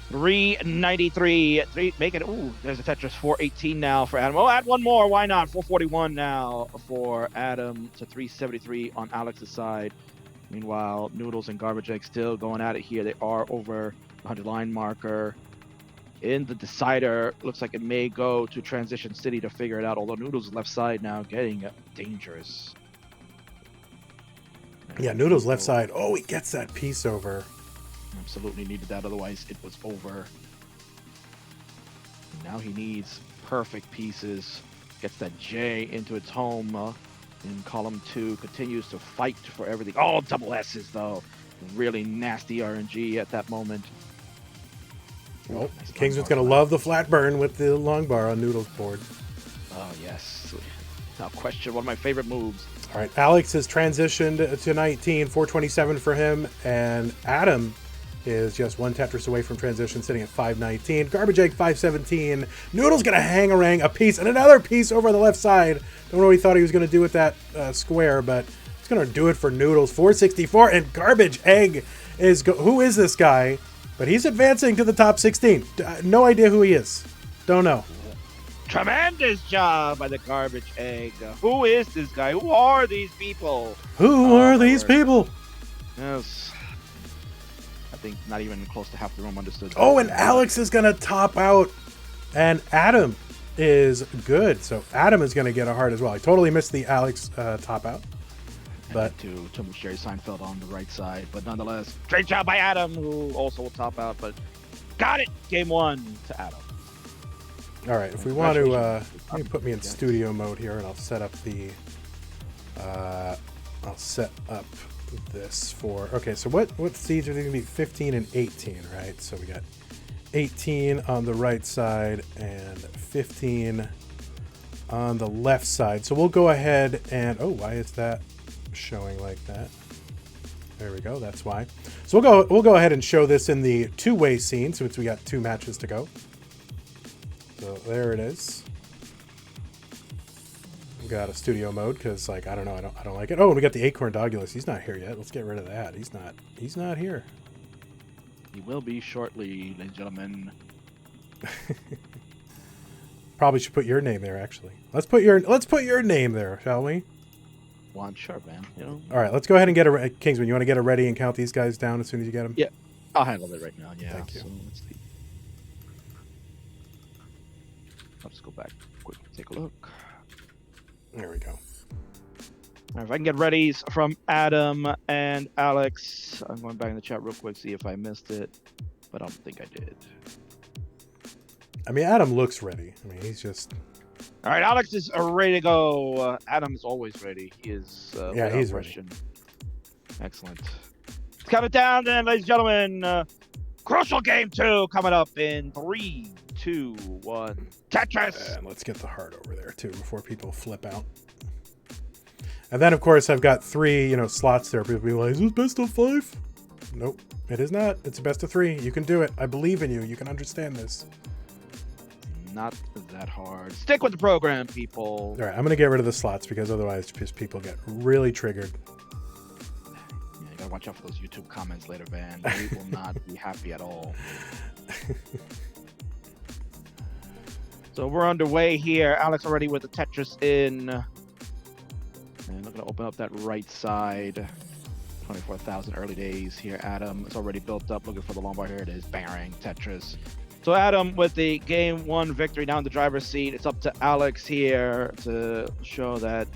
Speaker 2: 393, there's a Tetris 418 now for Adam. Oh, add one more, why not? 441 now for Adam to 373 on Alex's side. Meanwhile, Noodles and Garbage Egg still going at it here. They are over the 100 line marker. In the decider, looks like it may go to Transition City to figure it out, although Noodles' left side now getting dangerous.
Speaker 1: Yeah, Noodles' left side. Oh, he gets that piece over.
Speaker 2: Absolutely needed that, otherwise it was over. Now he needs perfect pieces. Gets that J into its home in column 2. Continues to fight for everything. Oh, double S's though. really nasty RNG at that moment.
Speaker 1: Oh,
Speaker 2: Nice
Speaker 1: Kingsman's
Speaker 2: long
Speaker 1: going to
Speaker 2: bar.
Speaker 1: love the flat burn with the long bar on Noodle's board.
Speaker 2: Oh, yes. Without question, one of my favorite moves.
Speaker 1: All right, Alex has transitioned to 19, 427 for him, and Adam is just one Tetris away from transition, sitting at 519. Garbage Egg 517. Noodle's gonna hang a piece and another piece over on the left side. Don't know what he thought he was gonna do with that square, but it's gonna do it for Noodles. 464, and Garbage Egg is who is this guy? But he's advancing to the top 16. No idea who he is. Don't know.
Speaker 2: Tremendous job by the Garbage Egg. Who is this guy? Who are these people?
Speaker 1: Who are these people?
Speaker 2: Yes. I think not even close to half the room understood.
Speaker 1: Oh, and Alex is going to top out, and Adam is good. So Adam is going to get a heart as well. I totally missed the Alex top out. But
Speaker 2: to much Jerry Seinfeld on the right side. But nonetheless, great job by Adam, who also will top out. But got it. Game 1 to Adam.
Speaker 1: All right, if we want to, let me put me in studio mode here, and I'll set up the, I'll set up this for, okay, so what seeds are they going to be? 15 and 18, right? So we got 18 on the right side and 15 on the left side. So we'll go ahead and, oh, why is that showing like that? There we go, that's why. So we'll go ahead and show this in the two-way scene, since we got 2 matches to go. So there it is. We got a studio mode because, like, I don't know, I don't like it. Oh, and we got the Acorn Dogulus. He's not here yet. Let's get rid of that. He's not here.
Speaker 2: He will be shortly, ladies and gentlemen.
Speaker 1: Probably should put your name there. Actually, let's put your name there, shall we?
Speaker 2: Well, I'm sure, man. You know.
Speaker 1: All right, let's go ahead and get a Kingsman. You want to get a ready and count these guys down as soon as you get them?
Speaker 2: Yeah, I'll handle it right now. Yeah.
Speaker 1: Thank you.
Speaker 2: So let's see. I'll just go back quick and take a look.
Speaker 1: There we go.
Speaker 2: All right, if I can get readies from Adam and Alex. I'm going back in the chat real quick, see if I missed it, but I don't think I did.
Speaker 1: I mean, Adam looks ready. I mean, he's just...
Speaker 2: All right, Alex is ready to go. Adam is always ready. He is
Speaker 1: yeah, he's ready.
Speaker 2: Excellent. Let's count it down then, ladies and gentlemen. Crucial game 2 coming up in 3, 2, 1. Tetris!
Speaker 1: And let's get the heart over there, too, before people flip out. And then, of course, I've got 3, slots there. People be like, is this best of 5? Nope, it is not. It's a best of 3. You can do it. I believe in you. You can understand this.
Speaker 2: Not that hard. Stick with the program, people.
Speaker 1: All right, I'm going to get rid of the slots because otherwise just people get really triggered.
Speaker 2: Yeah, you got to watch out for those YouTube comments later, Van. They will not be happy at all. So we're underway here. Alex already with the Tetris in. And looking to open up that right side. 24,000 early days here. Adam is already built up, looking for the long bar. Here it is. Bang, Tetris. So Adam with the game 1 victory down the driver's seat. It's up to Alex here to show that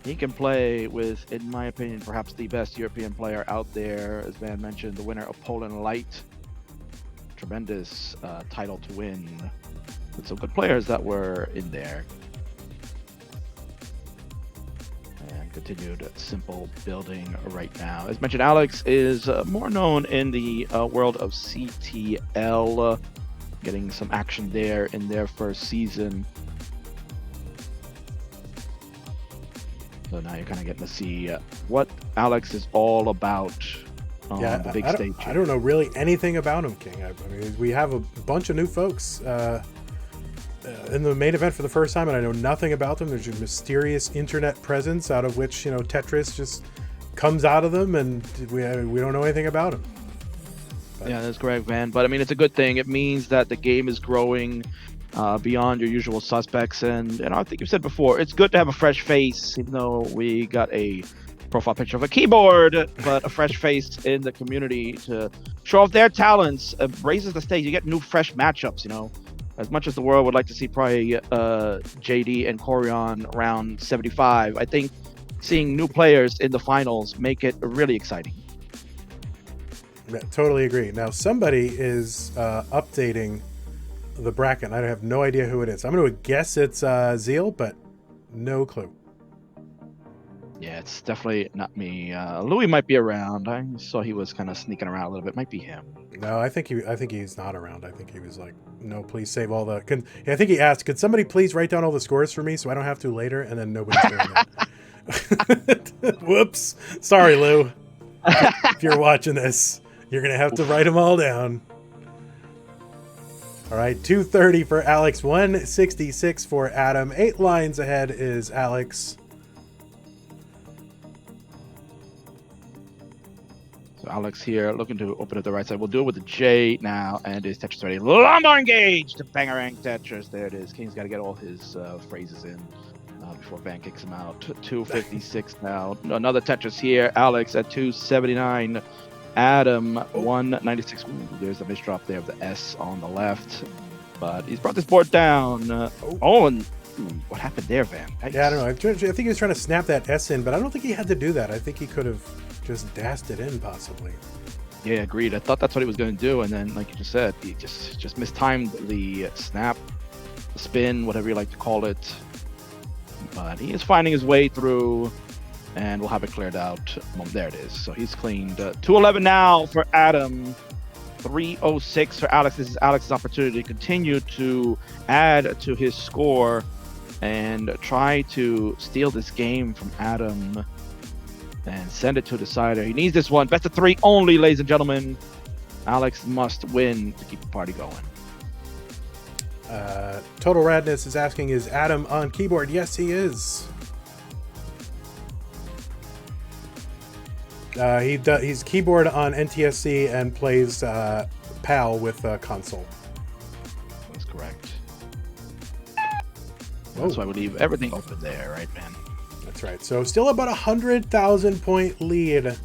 Speaker 2: he can play with, in my opinion, perhaps the best European player out there. As Van mentioned, the winner of Poland Light. Tremendous title to win. With some good players that were in there. And continued simple building right now. As mentioned, Alex is more known in the world of CTL. Getting some action there in their first season. So now you're kind of getting to see what Alex is all about on the big stage.
Speaker 1: I don't know really anything about him, King. I mean, we have a bunch of new folks in the main event for the first time, and I know nothing about them. There's a mysterious internet presence out of which, Tetris just comes out of them, and we don't know anything about him.
Speaker 2: Yeah, that's correct, Van. But I mean, it's a good thing. It means that the game is growing beyond your usual suspects. And I think you've said before, it's good to have a fresh face, even though we got a profile picture of a keyboard, but a fresh face in the community to show off their talents, raises the stage. You get new, fresh matchups, As much as the world would like to see probably JD and Corion round 75, I think seeing new players in the finals make it really exciting.
Speaker 1: Yeah, totally agree. Now, somebody is updating the bracket. I have no idea who it is. I'm going to guess it's Zeal, but no clue.
Speaker 2: Yeah, it's definitely not me. Louis might be around. I saw he was kind of sneaking around a little bit. Might be him.
Speaker 1: No, I think he's not around. I think he was like, no, please save all the. I think he asked, could somebody please write down all the scores for me so I don't have to later? And then nobody's doing that. Whoops. Sorry, Lou. If you're watching this, you're gonna have to write them all down. All right, 230 for Alex, 166 for Adam. 8 lines ahead is Alex.
Speaker 2: So Alex here looking to open up the right side. We'll do it with the J now, and his Tetris ready. Lumbar engaged! Bangarang Tetris. There it is. King's got to get all his phrases in before Van kicks him out. 256 now. Another Tetris here. Alex at 279. Adam 196. Ooh, there's a misdrop there of the S on the left, but he's brought this board down. And what happened there, Van?
Speaker 1: Yeah, I don't know. I think he was trying to snap that S in, but I don't think he had to do that. I think he could have just dashed it in, possibly.
Speaker 2: Yeah, agreed. I thought that's what he was going to do, and then, like you just said, he just mistimed the snap, the spin, whatever you like to call it. But he is finding his way through, and we'll have it cleared out. There it is. So he's cleaned. 211 now for Adam. 306 for Alex. This is Alex's opportunity to continue to add to his score and try to steal this game from Adam and send it to the decider. He needs this one. Best of 3 only, ladies and gentlemen. Alex must win to keep the party going.
Speaker 1: Total Radness is asking, is Adam on keyboard? Yes, he is. He's keyboard on NTSC and plays PAL with console.
Speaker 2: That's correct. That's why we leave everything open there, right, man?
Speaker 1: That's right. So still about 100,000 point lead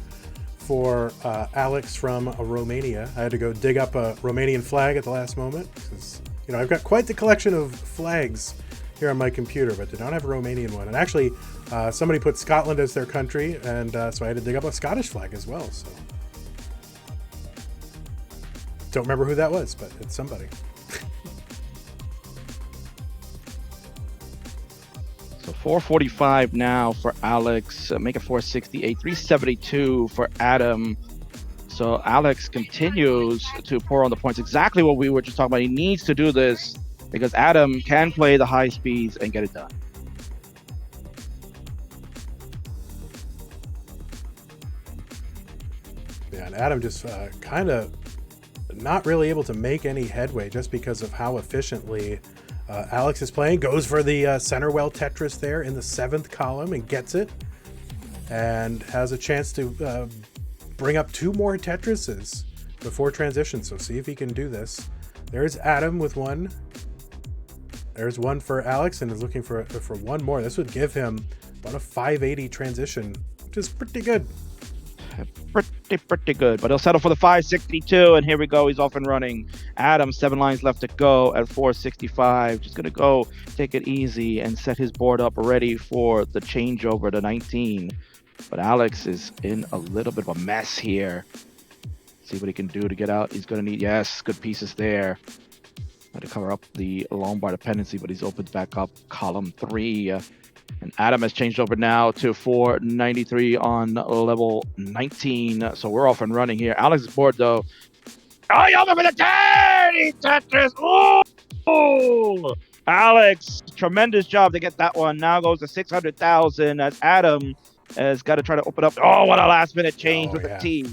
Speaker 1: for Alex from Romania. I had to go dig up a Romanian flag at the last moment because, you know, I've got quite the collection of flags here on my computer, but they don't have a Romanian one. And actually, somebody put Scotland as their country, and so I had to dig up a Scottish flag as well. So don't remember who that was, but it's somebody.
Speaker 2: So 445 now for Alex, make it 468, 372 for Adam. So Alex continues to pour on the points. Exactly what we were just talking about. He needs to do this because Adam can play the high speeds and get it done.
Speaker 1: Yeah, and Adam just kind of not really able to make any headway just because of how efficiently Alex is playing. Goes for the center well Tetris there in the 7th column and gets it. And has a chance to bring up 2 more Tetrises before transition. So see if he can do this. There's Adam with one. There's one for Alex and is looking for one more. This would give him about a 580 transition, which is pretty good.
Speaker 2: Pretty good, but he'll settle for the 562, and here we go. He's off and running. Adam, 7 lines left to go at 465. Just gonna go take it easy and set his board up ready for the changeover to 19. But Alex is in a little bit of a mess here. See what he can do to get out. He's gonna need, yes, good pieces there. Had to cover up the lumbar dependency, but he's opened back up column 3. And Adam has changed over now to 493 on level 19. So we're off and running here. Alex's board, though. Oh, you over for the dirty Tetris. Oh, Alex, tremendous job to get that one. Now goes to 600,000 as Adam has got to try to open up. Oh, what a last-minute change with the T.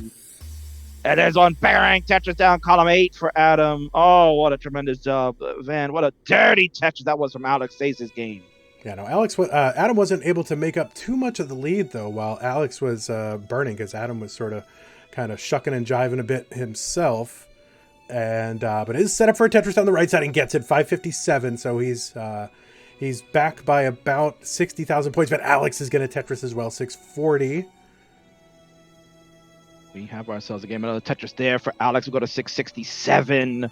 Speaker 2: And there's on Bangarang Tetris down column 8 for Adam. Oh, what a tremendous job. Van, what a dirty Tetris that was from Alex. Saves his game.
Speaker 1: Yeah, no, Adam wasn't able to make up too much of the lead, though, while Alex was burning, because Adam was sort of kind of shucking and jiving a bit himself. And but is set up for a Tetris on the right side and gets it, 557. So he's back by about 60,000 points, but Alex is going to Tetris as well, 640.
Speaker 2: We have ourselves a game. Another Tetris there for Alex. We go to 667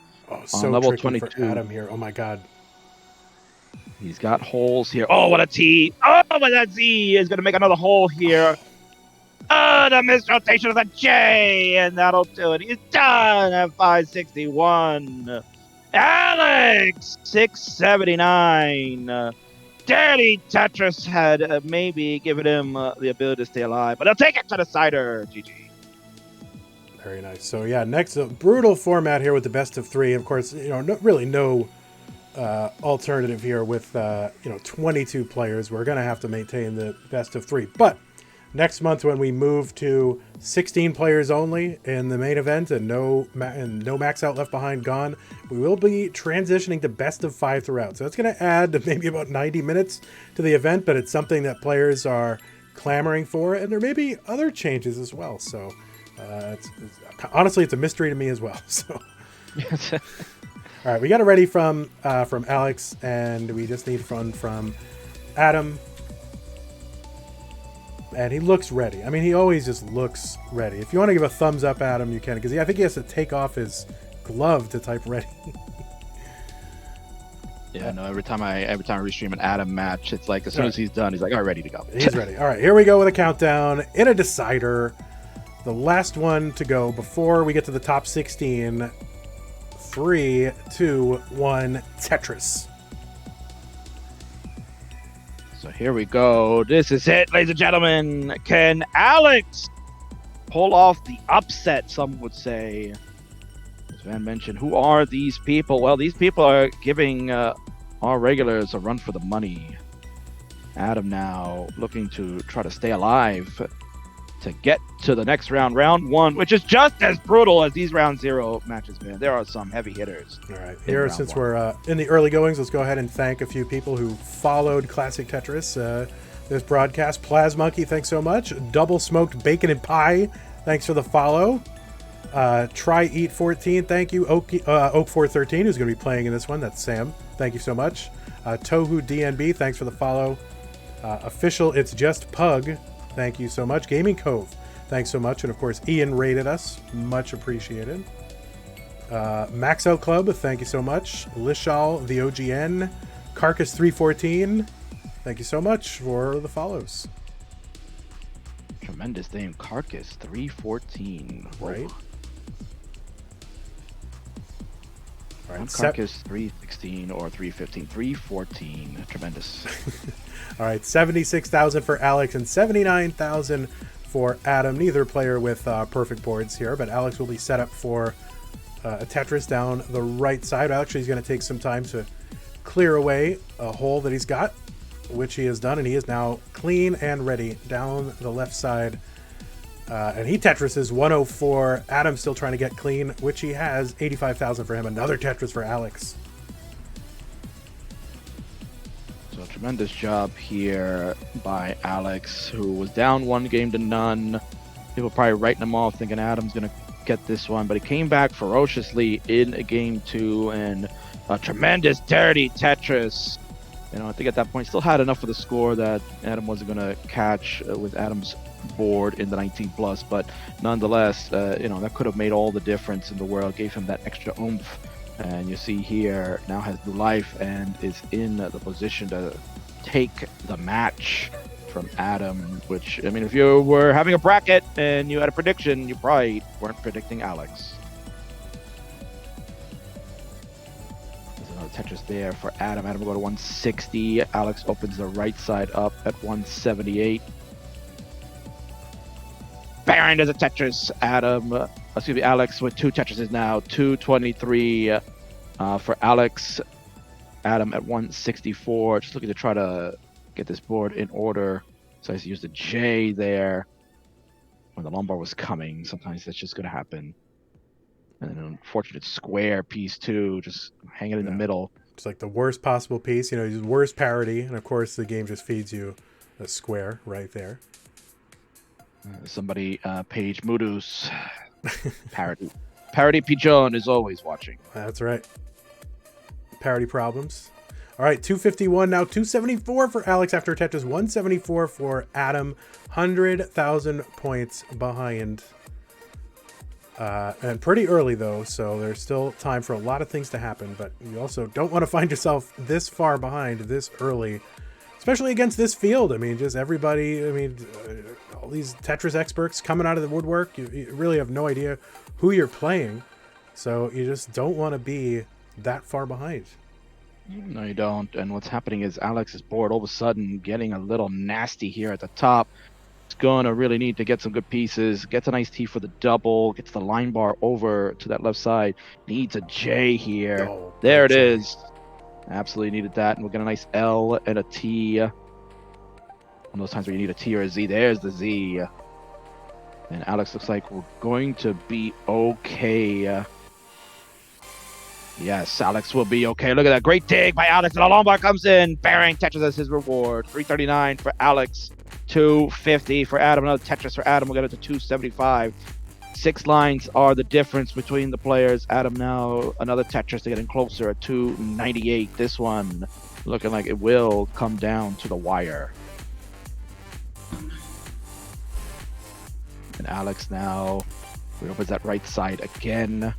Speaker 1: so
Speaker 2: on level
Speaker 1: tricky
Speaker 2: 22.
Speaker 1: For Adam here. Oh, my God.
Speaker 2: He's got holes here. Oh, what a T. Oh, but that Z is going to make another hole here. Oh, the misrotation of the J. And that'll do it. He's done at 561. Alex, 679. Dirty Tetris had maybe given him the ability to stay alive, but he'll take it to the cider. GG.
Speaker 1: Very nice. So yeah, next brutal format here with the best of 3. Of course, no alternative here with 22 players. We're gonna have to maintain the best of 3. But next month when we move to 16 players only in the main event and no max out left behind gone, we will be transitioning to best of 5 throughout. So it's going to add maybe about 90 minutes to the event, but it's something that players are clamoring for, and there may be other changes as well. So honestly, it's a mystery to me as well. So all right, we got it ready from Alex, and we just need fun from Adam. And he looks ready. I mean, he always just looks ready. If you want to give a thumbs up at him, you can, because I think he has to take off his glove to type ready.
Speaker 2: Yeah, no. Every time I restream an Adam match, it's like as soon as he's done, he's like, "All right, ready to go."
Speaker 1: He's ready. All right, here we go with a countdown in a decider. The last one to go before we get to the top 16. 3, 2, 1, Tetris.
Speaker 2: So here we go. This is it, ladies and gentlemen. Can Alex pull off the upset, some would say? As Van mentioned, who are these people? Well, these people are giving our regulars a run for the money. Adam now looking to try to stay alive to get to the next round, round 1, which is just as brutal as these round 0 matches, man. There are some heavy hitters.
Speaker 1: All right, here, since we're in the early goings, let's go ahead and thank a few people who followed Classic Tetris this broadcast. Plasmonkey, thanks so much. Double Smoked Bacon and Pie, thanks for the follow. Try Eat 14, thank you. Oak 413, who's going to be playing in this one. That's Sam. Thank you so much. Tohu DNB, thanks for the follow. Official It's Just Pug, thank you so much. Gaming Cove, thanks so much. And of course, Ian rated us. Much appreciated. Max Out Club, thank you so much. Lishal, the OGN. Carcass 314, thank you so much for the follows.
Speaker 2: Tremendous name, Carcass 314.
Speaker 1: Right. All right,
Speaker 2: Carcass 316 or 315. 314. Tremendous.
Speaker 1: All right, 76,000 for Alex and 79,000 for Adam. Neither player with perfect boards here, but Alex will be set up for a Tetris down the right side. Actually, he's going to take some time to clear away a hole that he's got, which he has done, and he is now clean and ready down the left side. And he Tetris 104. Adam's still trying to get clean, which he has. 85,000 for him. Another Tetris for Alex.
Speaker 2: So tremendous job here by Alex, who was down 1 game to none. People probably writing him off, thinking Adam's going to get this one, but he came back ferociously in game 2, and a tremendous dirty Tetris. I think at that point still had enough of the score that Adam wasn't going to catch with Adam's board in the 19 plus, but nonetheless, that could have made all the difference in the world, gave him that extra oomph. And you see here now has new life and is in the position to take the match from Adam, which, if you were having a bracket and you had a prediction, you probably weren't predicting Alex. There's another Tetris there for Adam. Adam will go to 160. Alex opens the right side up at 178. Baron does a Tetris. Alex with 2 Tetrises now. 223 for Alex. Adam at 164. Just looking to try to get this board in order. So I used the J there when the lumbar was coming. Sometimes that's just going to happen. And then an unfortunate square piece too, just hanging in the middle.
Speaker 1: It's like the worst possible piece. Worst parity. And of course, the game just feeds you a square right there.
Speaker 2: Somebody, Paige Mudus, Parody Pigeon is always watching.
Speaker 1: That's right. Parody problems. All right, 251 now, 274 for Alex after Tetris, 174 for Adam, 100,000 points behind. And pretty early, though, so there's still time for a lot of things to happen, but you also don't want to find yourself this far behind this early, especially against this field. Just everybody, all these Tetris experts coming out of the woodwork. You really have no idea who you're playing, so you just don't want to be that far behind.
Speaker 2: No, you don't. And what's happening is Alex's board all of a sudden getting a little nasty here at the top. It's gonna really need to get some good pieces. Gets a nice T for the double. Gets the line bar over to that left side. Needs a J here.
Speaker 1: Oh,
Speaker 2: There it
Speaker 1: J.
Speaker 2: is. Absolutely needed that. And we'll get a nice L and a T. One of those times where you need a T or a Z. There's the Z. And Alex looks like we're going to be okay. Yes, Alex will be okay. Look at that. Great dig by Alex. And the long bar comes in. Baron Tetris as his reward. 339 for Alex. 250 for Adam. Another Tetris for Adam. We'll get it to 275. 6 lines are the difference between the players. Adam now another Tetris to getting closer at 298. This one looking like it will come down to the wire. And Alex now reopens that right side again.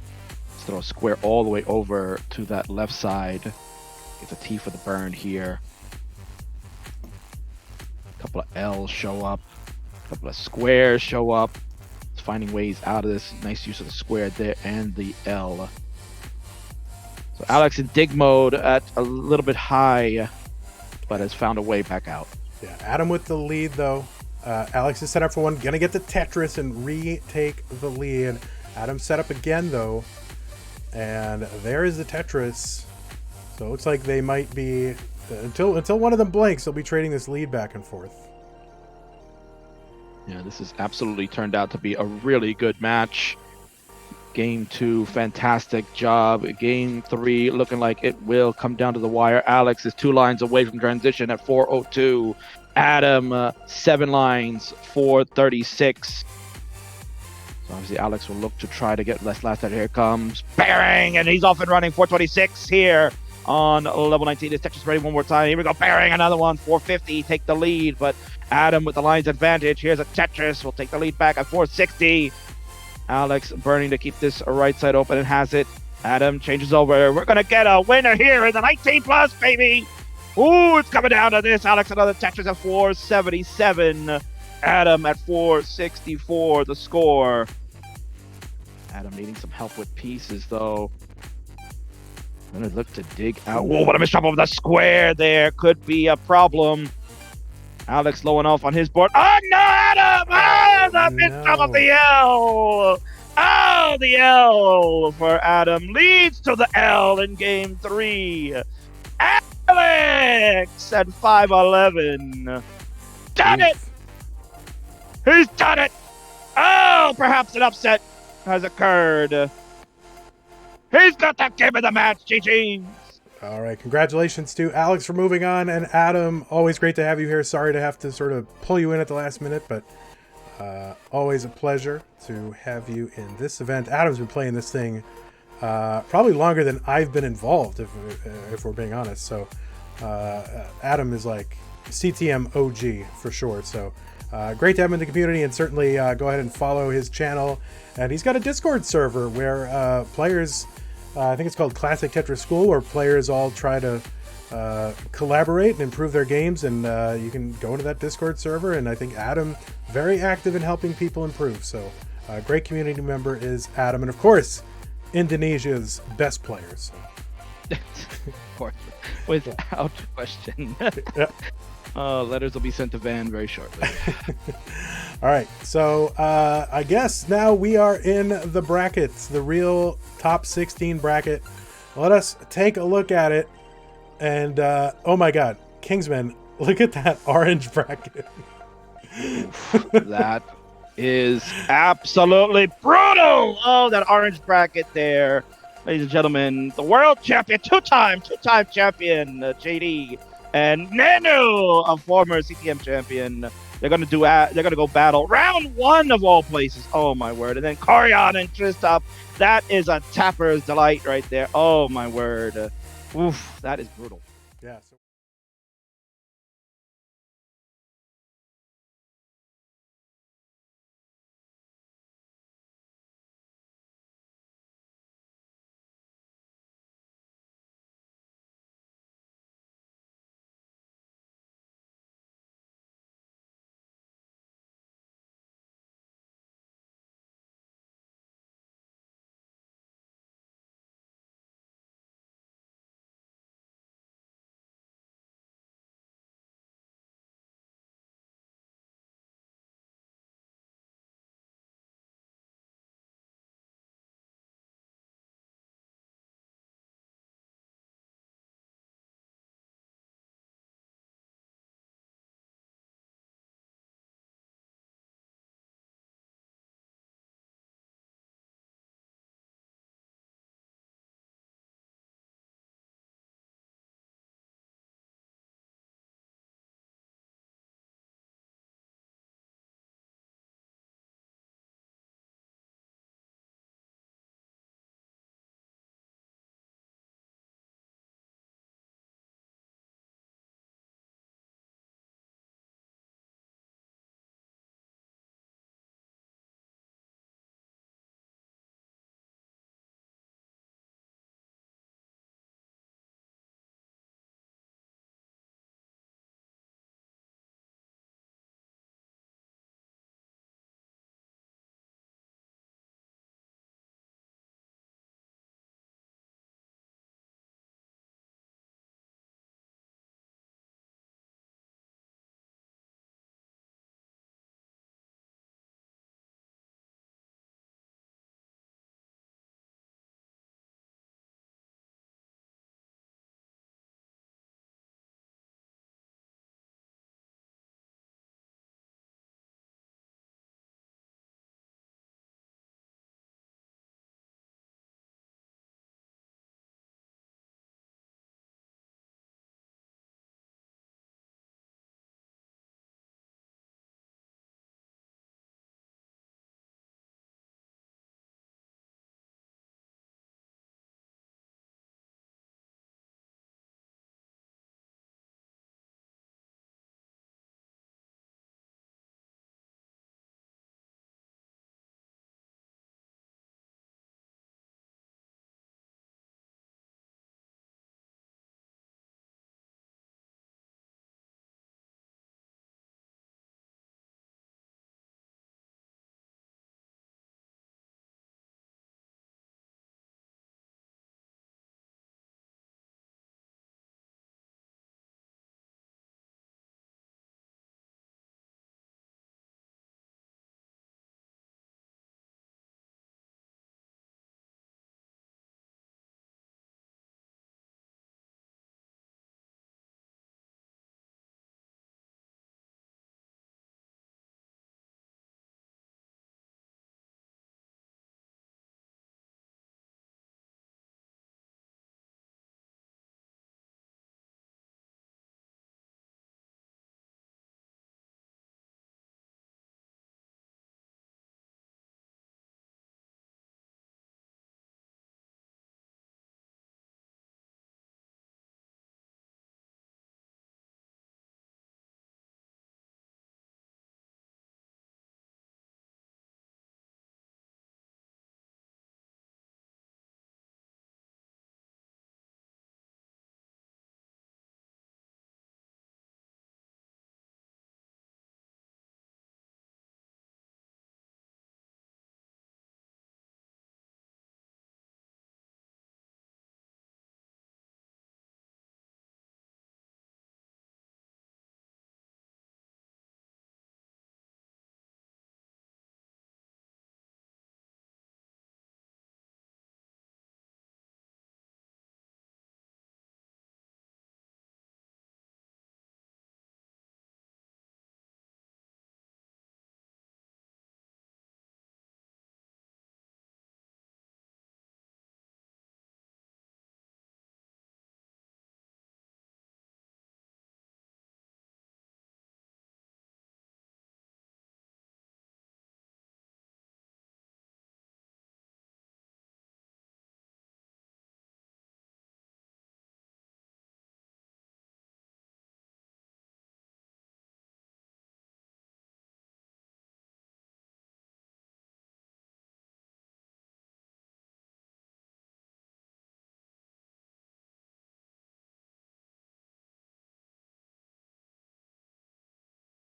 Speaker 2: Throw a square all the way over to that left side. Gets a T for the burn here. A couple of L's show up. A couple of squares show up. It's finding ways out of this. Nice use of the square there and the L. So Alex in dig mode at a little bit high, but has found a way back out.
Speaker 1: Yeah, Adam with the lead though. Alex is set up for one. Gonna get the Tetris and retake the lead. Adam set up again though. And there is the Tetris. So it looks like they might be, until one of them blanks, they'll be trading this lead back and forth.
Speaker 2: Yeah, this has absolutely turned out to be a really good match. Game 2, fantastic job. Game 3, looking like it will come down to the wire. Alex is 2 lines away from transition at 402. Adam, 7 lines, 436. So obviously Alex will look to try to get less last out. Here comes Bearing, and he's off and running. 426 here on level 19. Is Tetris ready one more time? Here we go. Bearing, another one. 450, take the lead. But Adam with the lines advantage. Here's a Tetris. Will take the lead back at 460. Alex burning to keep this right side open and has it. Adam changes over. We're going to get a winner here in the 19 plus, baby. Ooh, it's coming down to this. Alex, another Tetris at 477. Adam at 464, the score. Adam needing some help with pieces, though. Gonna look to dig out. Whoa, what a misstep over the square there. Could be a problem. Alex low enough on his board. Oh, no, Adam! Oh, the misstep of the L! Oh, the L for Adam leads to the L in game 3. Alex at 511. Done it! He's done it! Oh, perhaps an upset has occurred. He's got that game of the match, GG.
Speaker 1: All right, congratulations to Alex for moving on, and Adam, always great to have you here. Sorry to have to sort of pull you in at the last minute, but always a pleasure to have you in this event. Adam's been playing this thing probably longer than I've been involved, if we're being honest. So Adam is like CTM OG for sure. So great to have him in the community, and certainly go ahead and follow his channel. And he's got a Discord server where players, I think it's called Classic Tetris School, where players all try to collaborate and improve their games. And you can go into that Discord server, and I think Adam, very active in helping people improve. So great community member is Adam, and of course, Indonesia's best players.
Speaker 2: Of course, without question.
Speaker 1: Yeah.
Speaker 2: Letters will be sent to Van very shortly.
Speaker 1: All right, so I guess now we are in the brackets, the real top 16 bracket. Let us take a look at it. And oh my God, Kingsman, look at that orange bracket.
Speaker 2: That is absolutely brutal. Oh, that orange bracket there. Ladies and gentlemen, the world champion, two-time champion, JD, and Nanu, a former CTM champion. They're gonna go battle round 1 of all places. Oh my word! And then Corian and Kristoff. That is a tapper's delight right there. Oh my word! Oof, that is brutal.
Speaker 1: Yeah. So